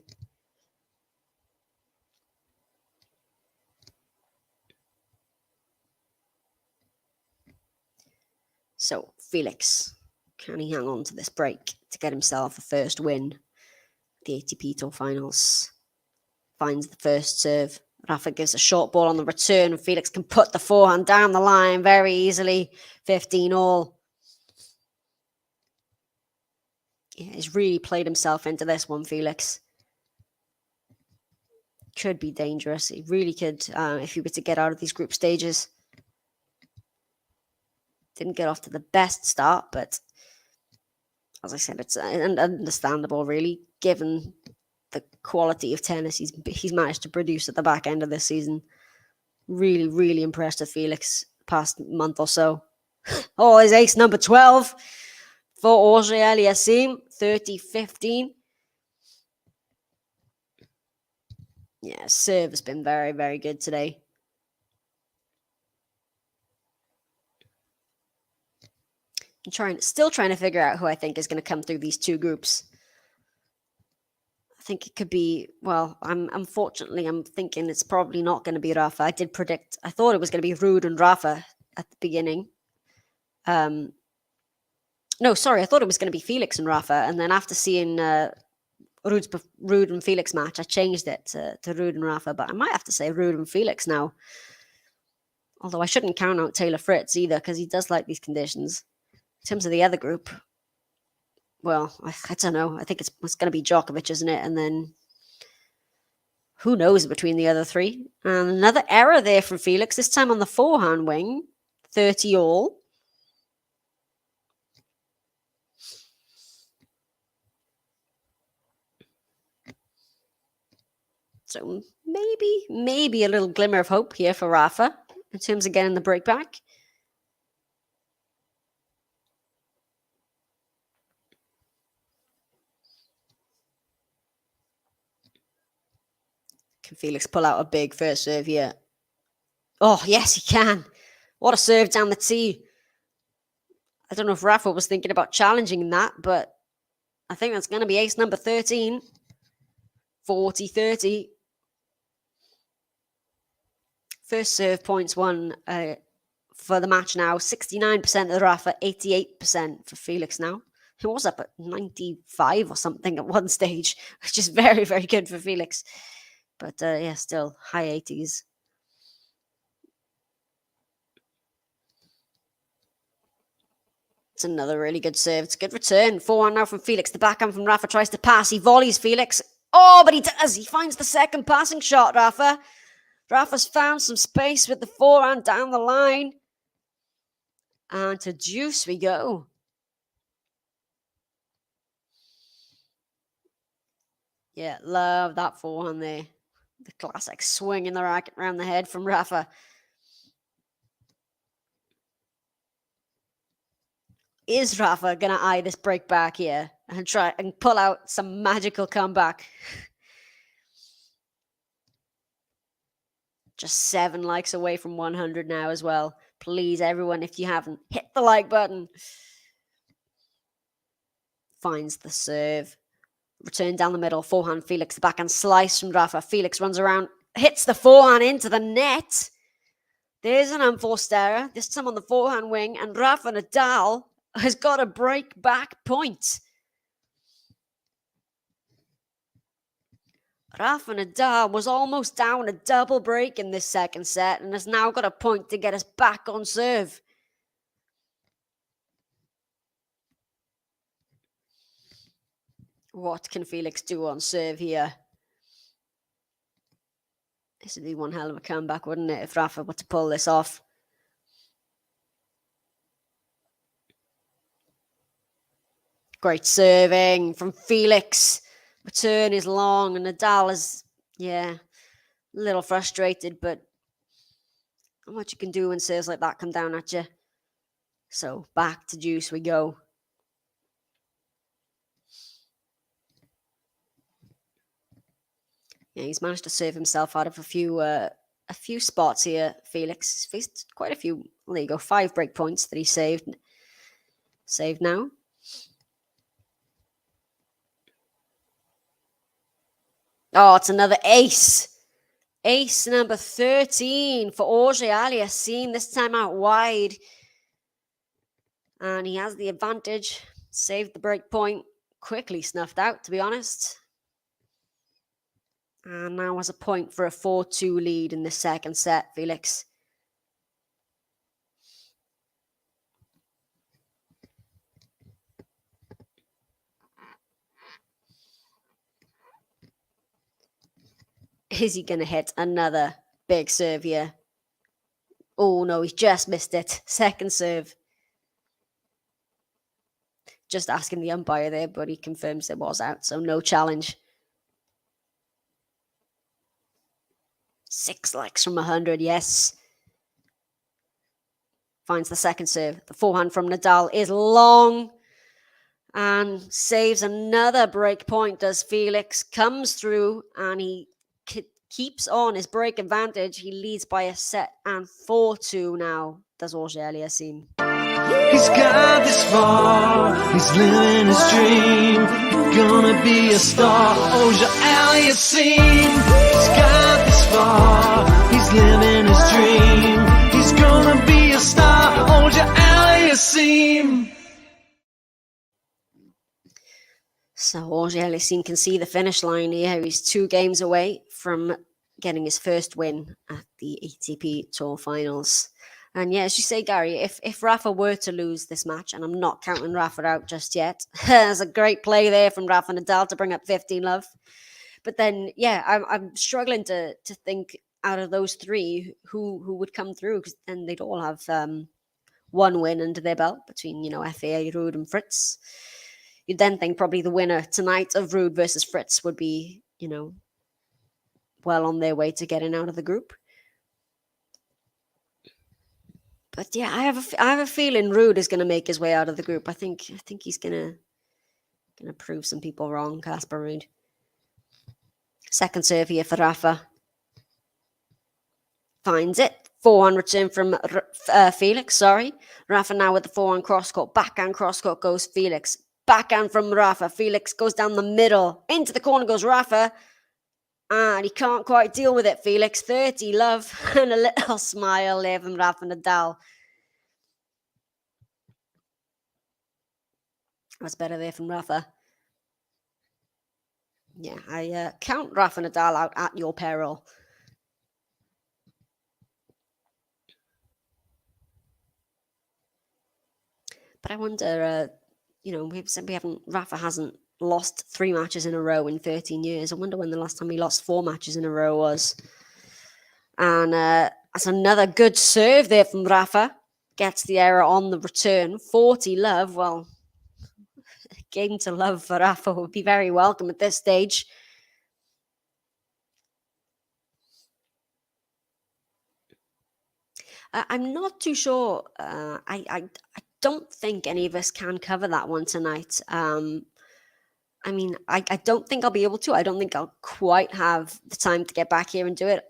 So, Felix. Can he hang on to this break to get himself a first win? The ATP Tour Finals. Finds the first serve. Rafa gives a short ball on the return, and Felix can put the forehand down the line very easily. 15 all. Yeah, he's really played himself into this one, Felix. Could be dangerous. He really could, if he were to get out of these group stages. Didn't get off to the best start, but as I said, it's understandable, really, given the quality of tennis he's managed to produce at the back end of this season. Really, really impressed with Felix past month or so. Oh, his ace number 12 for AUGER-ALIASSIME, 30-15. Yeah, serve has been very, very good today. I'm still trying to figure out who I think is going to come through these two groups. I think it could be, well, I'm thinking it's probably not going to be Rafa. I thought it was going to be Ruud and Rafa at the beginning. No, sorry, I thought it was going to be Felix and Rafa. And then after seeing Ruud and Felix match, I changed it to Ruud and Rafa. But I might have to say Ruud and Felix now. Although I shouldn't count out Taylor Fritz either, because he does like these conditions. In terms of the other group, well, I don't know. I think it's going to be Djokovic, isn't it? And then who knows between the other three? And another error there from Felix, this time on the forehand wing. 30 all. So maybe a little glimmer of hope here for Rafa in terms of getting the break back. Can Felix pull out a big first serve here? Oh, yes, he can. What a serve down the tee. I don't know if Rafa was thinking about challenging that, but I think that's going to be ace number 13. 40-30. First serve points won for the match now. 69% of Rafa, 88% for Felix now. He was up at 95 or something at one stage, which is very, very good for Felix. But yeah, still high 80s. It's another really good serve. It's a good return. 4-1 now from Felix. The backhand from Rafa tries to pass. He volleys Felix. Oh, but he does. He finds the second passing shot, Rafa. Rafa's found some space with the forehand down the line. And to deuce we go. Yeah, love that forehand there. The classic swinging the racket around the head from Rafa. Is Rafa going to eye this break back here and try and pull out some magical comeback? Just 7 likes away from 100 now as well. Please, everyone, if you haven't, hit the like button. Finds the serve. Return down the middle. Forehand Felix. The backhand slice from Rafa. Felix runs around. Hits the forehand into the net. There's an unforced error. This time on the forehand wing. And Rafa Nadal has got a break back point. Rafa Nadal was almost down a double break in this second set and has now got a point to get us back on serve. What can Felix do on serve here? This would be one hell of a comeback, wouldn't it, if Rafa were to pull this off? Great serving from Felix. Return is long and Nadal is, yeah, a little frustrated, but not much you can do when serves like that come down at you. So back to deuce we go. Yeah, he's managed to serve himself out of a few spots here, Felix. He's faced quite a few. Well, there you go, 5 break points that he saved now. Oh, it's another ace. Ace number 13 for AUGER-ALIASSIME, this time out wide. And he has the advantage. Saved the break point. Quickly snuffed out, to be honest. And now has a point for a 4-2 lead in the second set, Felix. Is he going to hit another big serve here? Oh, no, he's just missed it. Second serve. Just asking the umpire there, but he confirms it was out, so no challenge. 6 likes from 100, yes. Finds the second serve. The forehand from Nadal is long and saves another break point. Does Felix. Comes through and he keeps on his break advantage. He leads by a set and 4-2 now. Does AUGER-ALIASSIME. He's got this far, he's living his dream. Gonna be a star, AUGER-ALIASSIME. He's got this far, he's living his dream. He's gonna be a star, AUGER-ALIASSIME. So AUGER-ALIASSIME can see the finish line here. He's 2 games away from getting his first win at the ATP Tour Finals. And yeah, as you say, Gary, if Rafa were to lose this match, and I'm not counting Rafa out just yet, there's a great play there from Rafa Nadal to bring up 15 love. But then, yeah, I'm struggling to think out of those 3 who would come through, because then they'd all have 1 win under their belt between, FAA, Ruud and Fritz. You'd then think probably the winner tonight of Ruud versus Fritz would be, well on their way to getting out of the group. But yeah, I have a feeling Ruud is going to make his way out of the group. I think he's going to prove some people wrong, Casper Ruud. Second serve here for Rafa. Finds it. Forehand return from Felix, sorry. Rafa now with the forehand cross-court. Backhand cross-court goes Felix. Backhand from Rafa. Felix goes down the middle. Into the corner goes Rafa. And he can't quite deal with it, Felix. 30 love and a little smile there from Rafa Nadal. That's better there from Rafa. Yeah, I count Rafa Nadal out at your peril. But I wonder, Rafa hasn't lost 3 matches in a row in 13 years. I wonder when the last time he lost 4 matches in a row was. And that's another good serve there from Rafa. Gets the error on the return. 40 love. Well, game to love for Rafa would be very welcome at this stage. I'm not too sure. I don't think any of us can cover that one tonight. I mean, I don't think I'll be able to. I don't think I'll quite have the time to get back here and do it.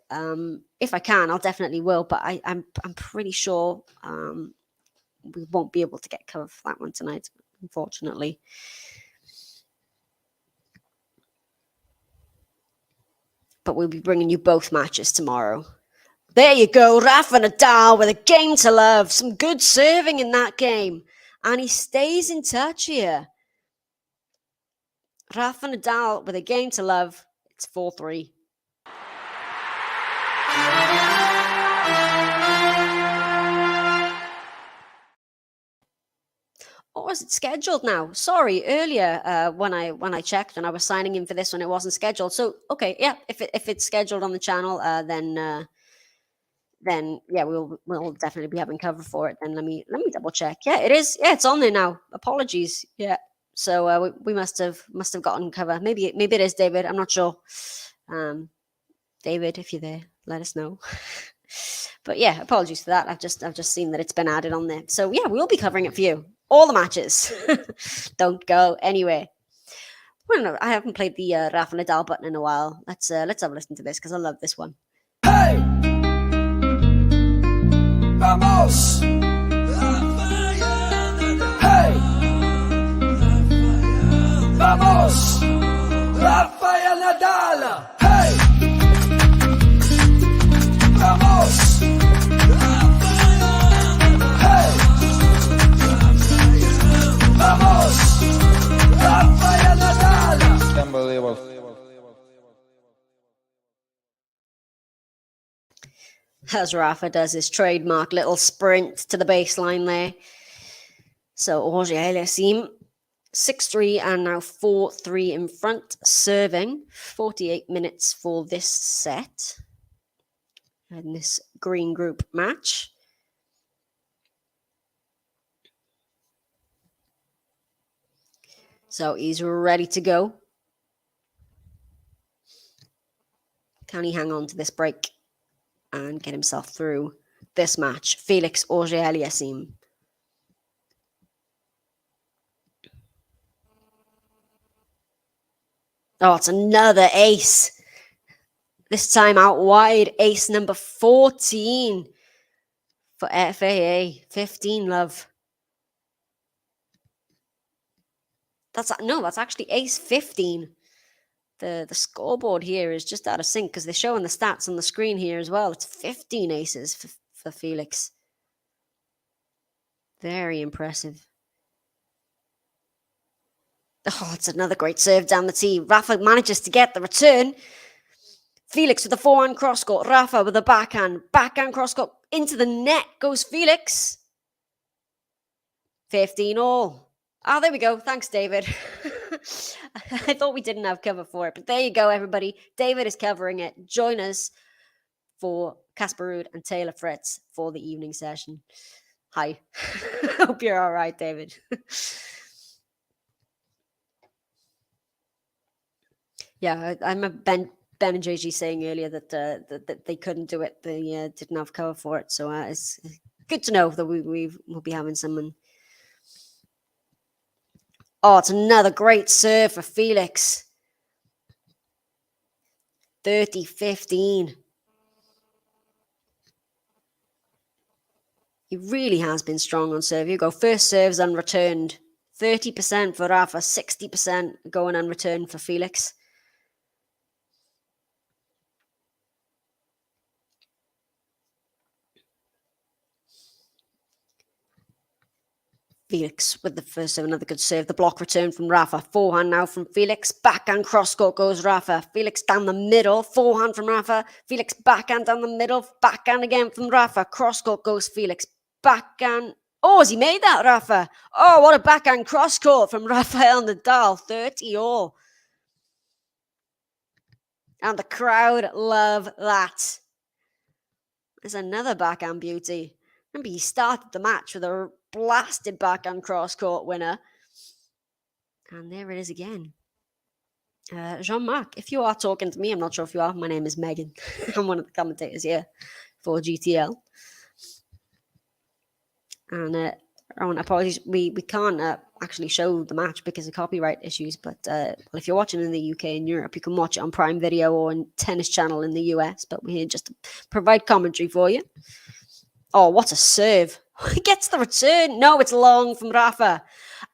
If I can, I'll definitely will. But I'm pretty sure we won't be able to get cover for that one tonight, unfortunately. But we'll be bringing you both matches tomorrow. There you go, Rafa Nadal with a game to love. Some good serving in that game. And he stays in touch here. Rafa Nadal with a game to love. It's 4-3. Or is it scheduled now? Sorry, earlier when I checked and I was signing in for this one, it wasn't scheduled. So okay, yeah, if it's scheduled on the channel, then yeah, we'll definitely be having cover for it. Then let me double check. Yeah, it is. Yeah, it's on there now. Apologies. Yeah. So we must have gotten cover. Maybe it is David. I'm not sure. David, if you're there, let us know. But yeah, apologies for that. I've just seen that it's been added on there. So yeah, we'll be covering it for you. All the matches. Don't go anywhere. Well, no, I haven't played the Rafa Nadal button in a while. Let's have a listen to this because I love this one. Hey! Vamos! Hey! Vamos! Rafael Nadal! Hey! Vamos! Hey! Vamos! Rafael Nadal! Unbelievable. As Rafa does his trademark little sprint to the baseline there. So AUGER-ALIASSIME 6-3 and now 4-3 in front, serving 48 minutes for this set in this green group match. So he's ready to go. Can he hang on to this break and get himself through this match? Felix AUGER-ALIASSIME. Oh, it's another ace. This time out wide, ace number 14 for FAA. 15 love. That's actually ace 15. The scoreboard here is just out of sync because they're showing the stats on the screen here as well. It's 15 aces for Felix. Very impressive. Oh, it's another great serve down the tee. Rafa manages to get the return. Felix with the forehand cross-court. Rafa with the backhand. Backhand cross-court. Into the net goes Felix. 15 all. Oh, there we go. Thanks, David. I thought we didn't have cover for it, but there you go, everybody. David is covering it. Join us for Casper Ruud and Taylor Fritz for the evening session. Hi. Hope you're all right, David. Yeah, I remember Ben and JG saying earlier that they couldn't do it. They didn't have cover for it. So it's good to know that we'll be having someone. Oh, it's another great serve for Felix. 30-15. He really has been strong on serve. Here you go. First serves unreturned. 30% for Rafa, 60% going unreturned for Felix. Felix with the first serve, another good serve. The block return from Rafa. Forehand now from Felix. Backhand cross court goes Rafa. Felix down the middle. Forehand from Rafa. Felix backhand down the middle. Backhand again from Rafa. Cross court goes Felix. Backhand. Oh, has he made that, Rafa? Oh, what a backhand cross court from Rafael Nadal. 30 all. And the crowd love that. There's another backhand beauty. Remember, he started the match with a blasted backhand cross-court winner. And there it is again. Jean-Marc, if you are talking to me, I'm not sure if you are. My name is Megan. I'm one of the commentators here for GTL. And apologies, we can't actually show the match because of copyright issues. But if you're watching in the UK and Europe, you can watch it on Prime Video or on Tennis Channel in the US. But we're here just to provide commentary for you. Oh, what a serve. He gets the return. No, it's long from Rafa.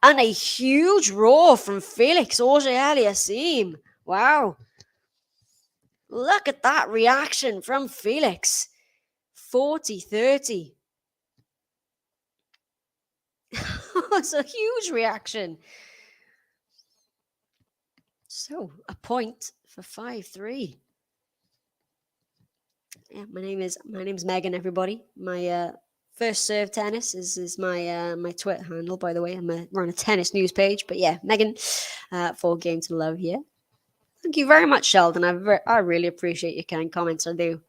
And a huge roar from Felix AUGER-ALIASSIME. Wow. Look at that reaction from Felix. 40-30. It's a huge reaction. So, a point for 5-3. Yeah, my name's Megan, everybody. My first serve tennis is my my Twitter handle, by the way. We're on a tennis news page, but yeah, Megan for Game to Love here. Thank you very much, Sheldon. I really appreciate your kind comments. I do.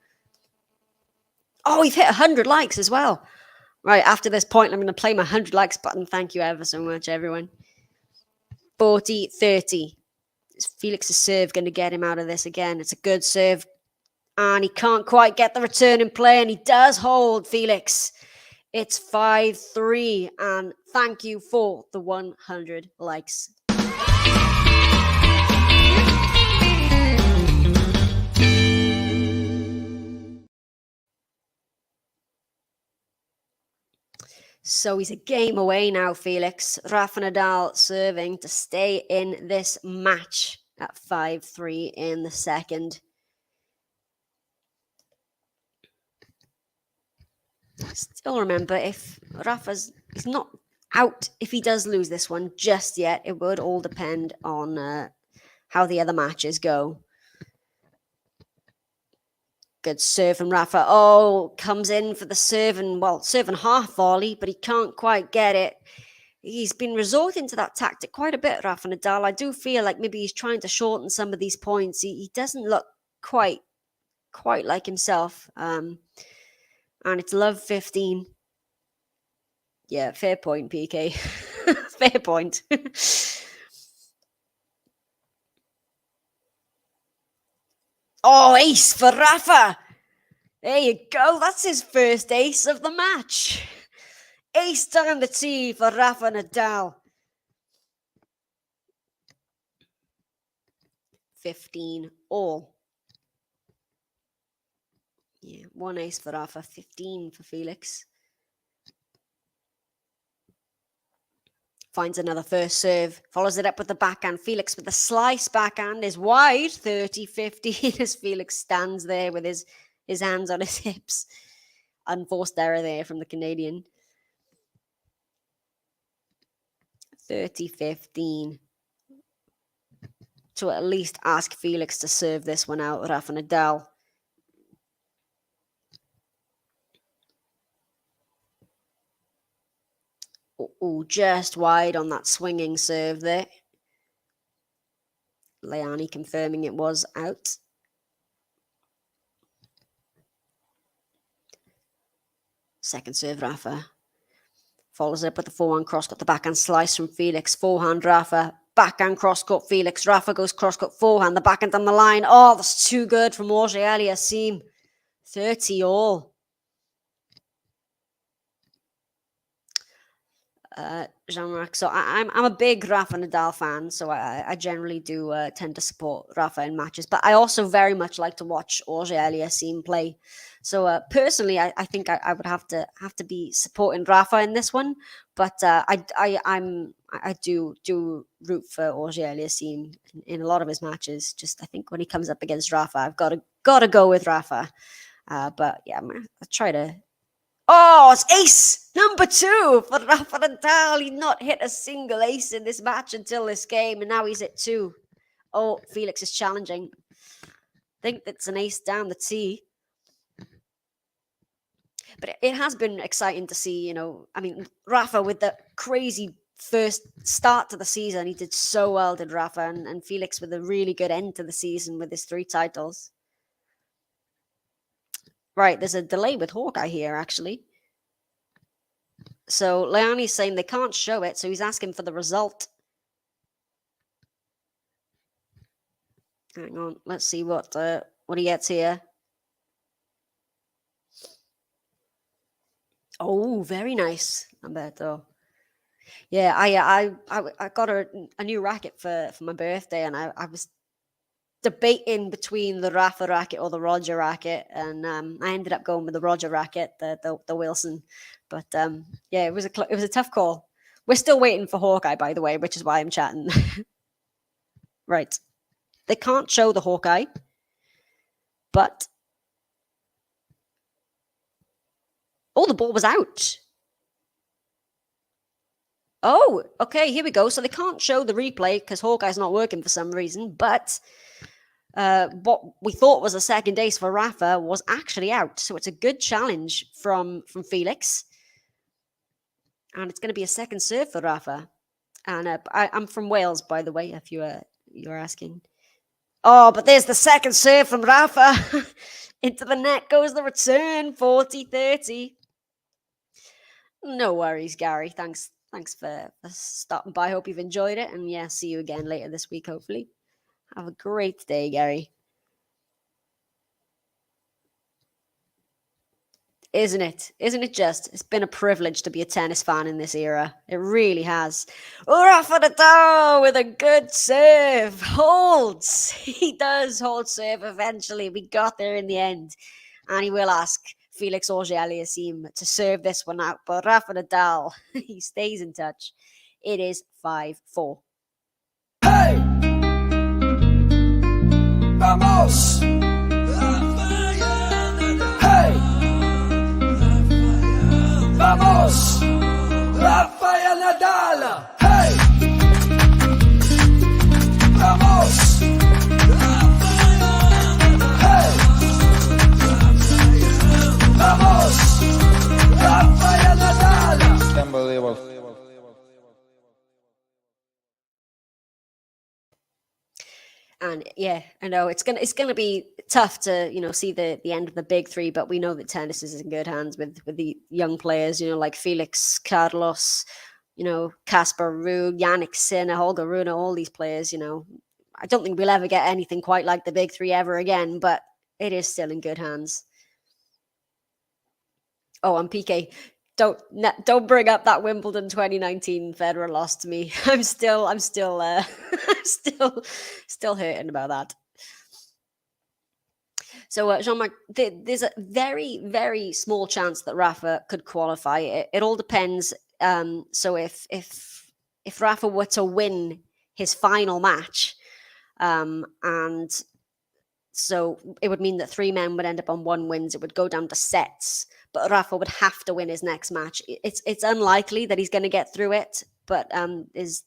Oh, we've hit 100 likes as well. Right, after this point, I'm going to play my 100 likes button. Thank you ever so much, everyone. 40-30. Is Felix's serve going to get him out of this again? It's a good serve. And he can't quite get the return in play, and he does hold, Felix. It's 5-3, and thank you for the 100 likes. So he's a game away now, Felix. Rafa Nadal serving to stay in this match at 5-3 in the second. Still remember, if he's not out, if he does lose this one just yet, it would all depend on how the other matches go. Good serve from Rafa. Oh, comes in for the serve and half volley, but he can't quite get it. He's been resorting to that tactic quite a bit, Rafa Nadal. I do feel like maybe he's trying to shorten some of these points. He doesn't look quite like himself. And it's love 15. Yeah, fair point, PK. Fair point. Oh, ace for Rafa. There you go. That's his first ace of the match. Ace down the tee for Rafa Nadal. 15 all. Yeah, one ace for Rafa, 15 for Felix. Finds another first serve. Follows it up with the backhand. Felix with the slice backhand is wide. 30-15 as Felix stands there with his hands on his hips. Unforced error there from the Canadian. 30-15. To at least ask Felix to serve this one out, Rafa Nadal. Oh, just wide on that swinging serve there. Leani confirming it was out. Second serve, Rafa. Follows up with the forehand cross, got the backhand slice from Felix. Forehand, Rafa. Backhand cross-cut, Felix. Rafa goes cross-cut, forehand. The backhand down the line. Oh, that's too good from AUGER-ALIASSIME. 30 all. Jean-Marc. So I'm a big Rafa Nadal fan, so I generally do tend to support Rafa in matches, but I also very much like to watch AUGER-ALIASSIME play. So personally, I think I would have to be supporting Rafa in this one, but I do root for AUGER-ALIASSIME in a lot of his matches. Just I think when he comes up against Rafa, I've got to go with Rafa. But yeah, I try to Oh, it's ace number 2 for Rafa Nadal. He's not hit a single ace in this match until this game, and now he's at 2. Oh, Felix is challenging. I think that's an ace down the tee. But it has been exciting to see, I mean, Rafa with the crazy first start to the season. He did so well, did Rafa, and Felix with a really good end to the season with his 3 titles. Right, there's a delay with Hawkeye here, actually. So Leonie's saying they can't show it, so he's asking for the result. Hang on, let's see what he gets here. Oh, very nice, Umberto. Yeah, I got a new racket for my birthday, and I was debating between the Rafa racket or the Roger racket, and I ended up going with the Roger racket, the Wilson. But yeah, it was a tough call. We're still waiting for Hawkeye, by the way, which is why I'm chatting. Right, they can't show the Hawkeye, but oh, the ball was out. Oh, okay, here we go. So they can't show the replay because Hawkeye's not working for some reason, but what we thought was a second ace for Rafa was actually out. So it's a good challenge from Felix. And it's going to be a second serve for Rafa. And I'm from Wales, by the way, if you're asking. Oh, but there's the second serve from Rafa. Into the net goes the return, 40-30. No worries, Gary. Thanks for stopping by. Hope you've enjoyed it. And yeah, see you again later this week, hopefully. Have a great day, Gary. Isn't it? Isn't it just? It's been a privilege to be a tennis fan in this era. It really has. Rafa Nadal with a good serve. Holds. He does hold serve eventually. We got there in the end. And he will ask Felix AUGER-ALIASSIME to serve this one out. But Rafa Nadal, he stays in touch. It is 5-4. Hey! Vamos! Hey! Vamos! Rafael Nadal! Hey! Vamos! Hey! Vamos! Rafael Nadal! Unbelievable. And yeah, I know it's gonna be tough to see the end of the big 3, but we know that tennis is in good hands with the young players, like Felix, Carlos, Casper Ruud, Yannick Sinner, Holger Rune, all these players. I don't think we'll ever get anything quite like the big 3 ever again, but it is still in good hands. Oh, and PK, don't bring up that Wimbledon 2019 Federer loss to me. I'm still I'm still hurting about that. So Jean-Marc, there's a very, very small chance that Rafa could qualify. It all depends. So if Rafa were to win his final match, and so it would mean that 3 men would end up on 1 wins. It would go down to sets. But Rafa would have to win his next match. It's unlikely that he's going to get through it, but there's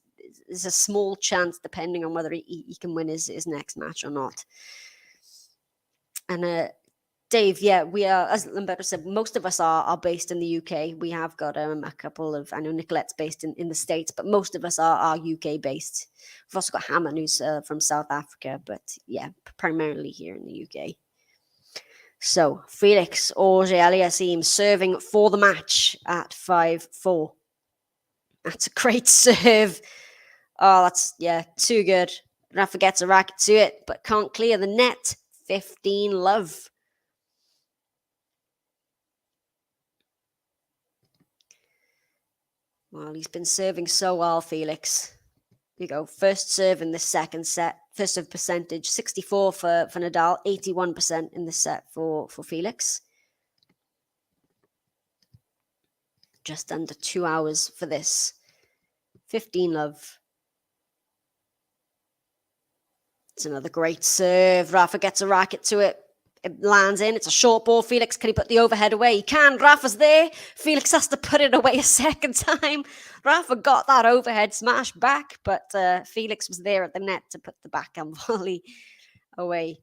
a small chance depending on whether he can win his next match or not. And Dave, yeah, we are, as Lamberto said, most of us are based in the UK. We have got a couple of, I know Nicolette's based in the States, but most of us are UK based. We've also got Hammond, who's from South Africa, but yeah, primarily here in the UK. So, Felix AUGER-ALIASSIME serving for the match at 5-4. That's a great serve. Oh, that's, too good. Rafa gets a racket to it, but can't clear the net. 15-love. Well, he's been serving so well, Felix. Here you go. First serve in the second set. First serve percentage, 64 for Nadal, 81% in the set for Felix. Just under 2 hours for this. 15-love. It's another great serve. Rafa gets a racket to it. It lands in. It's a short ball. Felix, can he put the overhead away? He can. Rafa's there. Felix has to put it away a second time. Rafa got that overhead smash back, but Felix was there at the net to put the backhand volley away.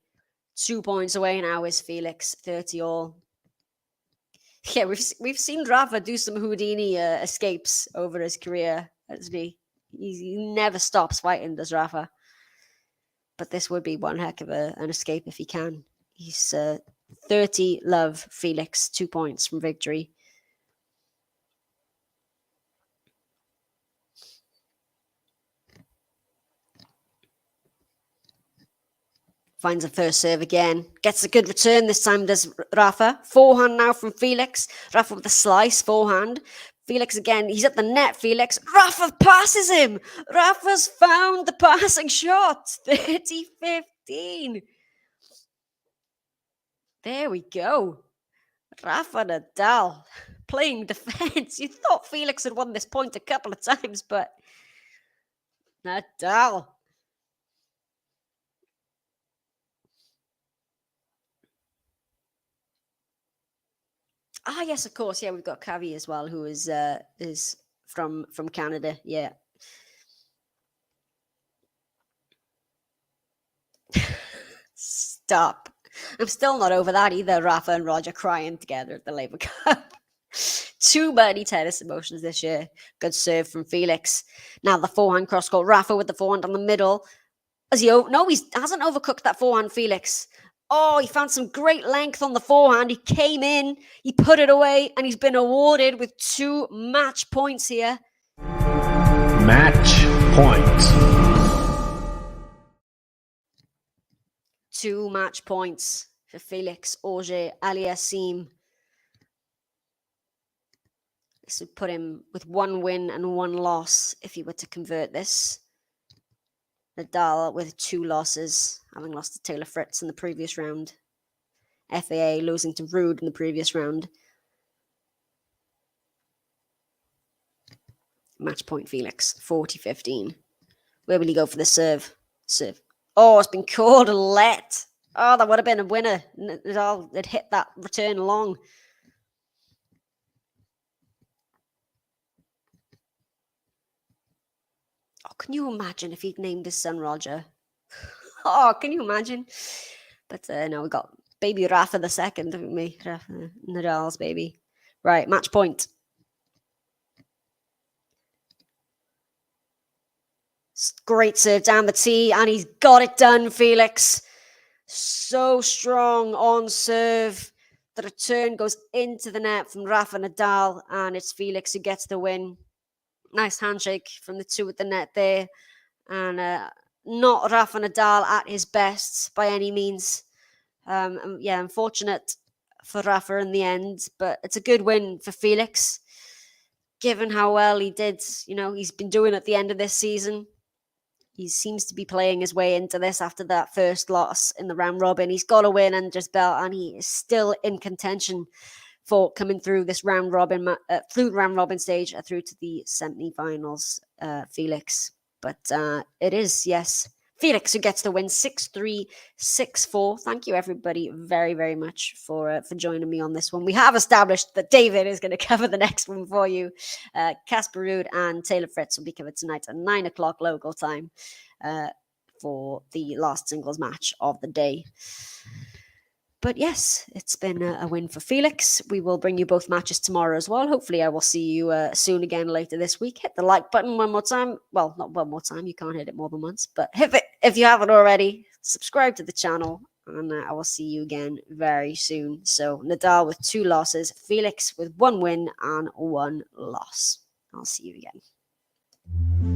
2 points away now is Felix, 30 all. Yeah, we've seen Rafa do some Houdini escapes over his career, hasn't he? He never stops fighting, does Rafa? But this would be one heck of an escape if he can. He's 30 love, Felix, 2 points from victory. Finds a first serve again. Gets a good return this time, does Rafa. Forehand now from Felix. Rafa with a slice, forehand. Felix again. He's at the net, Felix. Rafa passes him. Rafa's found the passing shot. 30-15. There we go. Rafa Nadal playing defense. You thought Felix had won this point a couple of times, but Nadal. Ah, yes, of course. Yeah, we've got Cavi as well, who is from Canada. Yeah. Stop. I'm still not over that either. Rafa and Roger crying together at the Labour Cup. Too many tennis emotions this year. Good serve from Felix. Now the forehand cross court. Rafa with the forehand on the middle. He hasn't overcooked that forehand, Felix. Oh, he found some great length on the forehand. He came in, he put it away, and he's been awarded with 2 match points here. Match point. 2 match points for Felix AUGER-ALIASSIME. This would put him with 1 win and 1 loss if he were to convert this. Nadal with 2 losses, having lost to Taylor Fritz in the previous round. FAA losing to Rude in the previous round. Match point Felix, 40-15. Where will he go for the serve? Serve. Oh, it's been called a let. Oh, that would have been a winner. Nadal had hit that return long. Oh, can you imagine if he'd named his son Roger? Oh, can you imagine? But no, we got baby Rafa the second, haven't we? Rafa Nadal's baby. Right, match point. Great serve down the tee, and he's got it done, Felix. So strong on serve. The return goes into the net from Rafa Nadal, and it's Felix who gets the win. Nice handshake from the 2 at the net there. And not Rafa Nadal at his best by any means. Yeah, unfortunate for Rafa in the end, but it's a good win for Felix, given how well he did. You know, he's been doing at the end of this season. He seems to be playing his way into this after that first loss in the round robin. He's got a win under his belt, and he is still in contention for coming through this round robin, through the round robin stage, through to the semi-finals, Felix. But it is, yes, Felix who gets the win, 6-3, 6-4. Thank you, everybody, very, very much for joining me on this one. We have established that David is going to cover the next one for you. Casper Ruud and Taylor Fritz will be covered tonight at 9 o'clock local time for the last singles match of the day. But yes, it's been a win for Felix. We will bring you both matches tomorrow as well. Hopefully, I will see you soon again later this week. Hit the like button one more time. Well, not one more time. You can't hit it more than once. But if you haven't already, subscribe to the channel. And I will see you again very soon. So Nadal with 2 losses. Felix with 1 win and 1 loss. I'll see you again.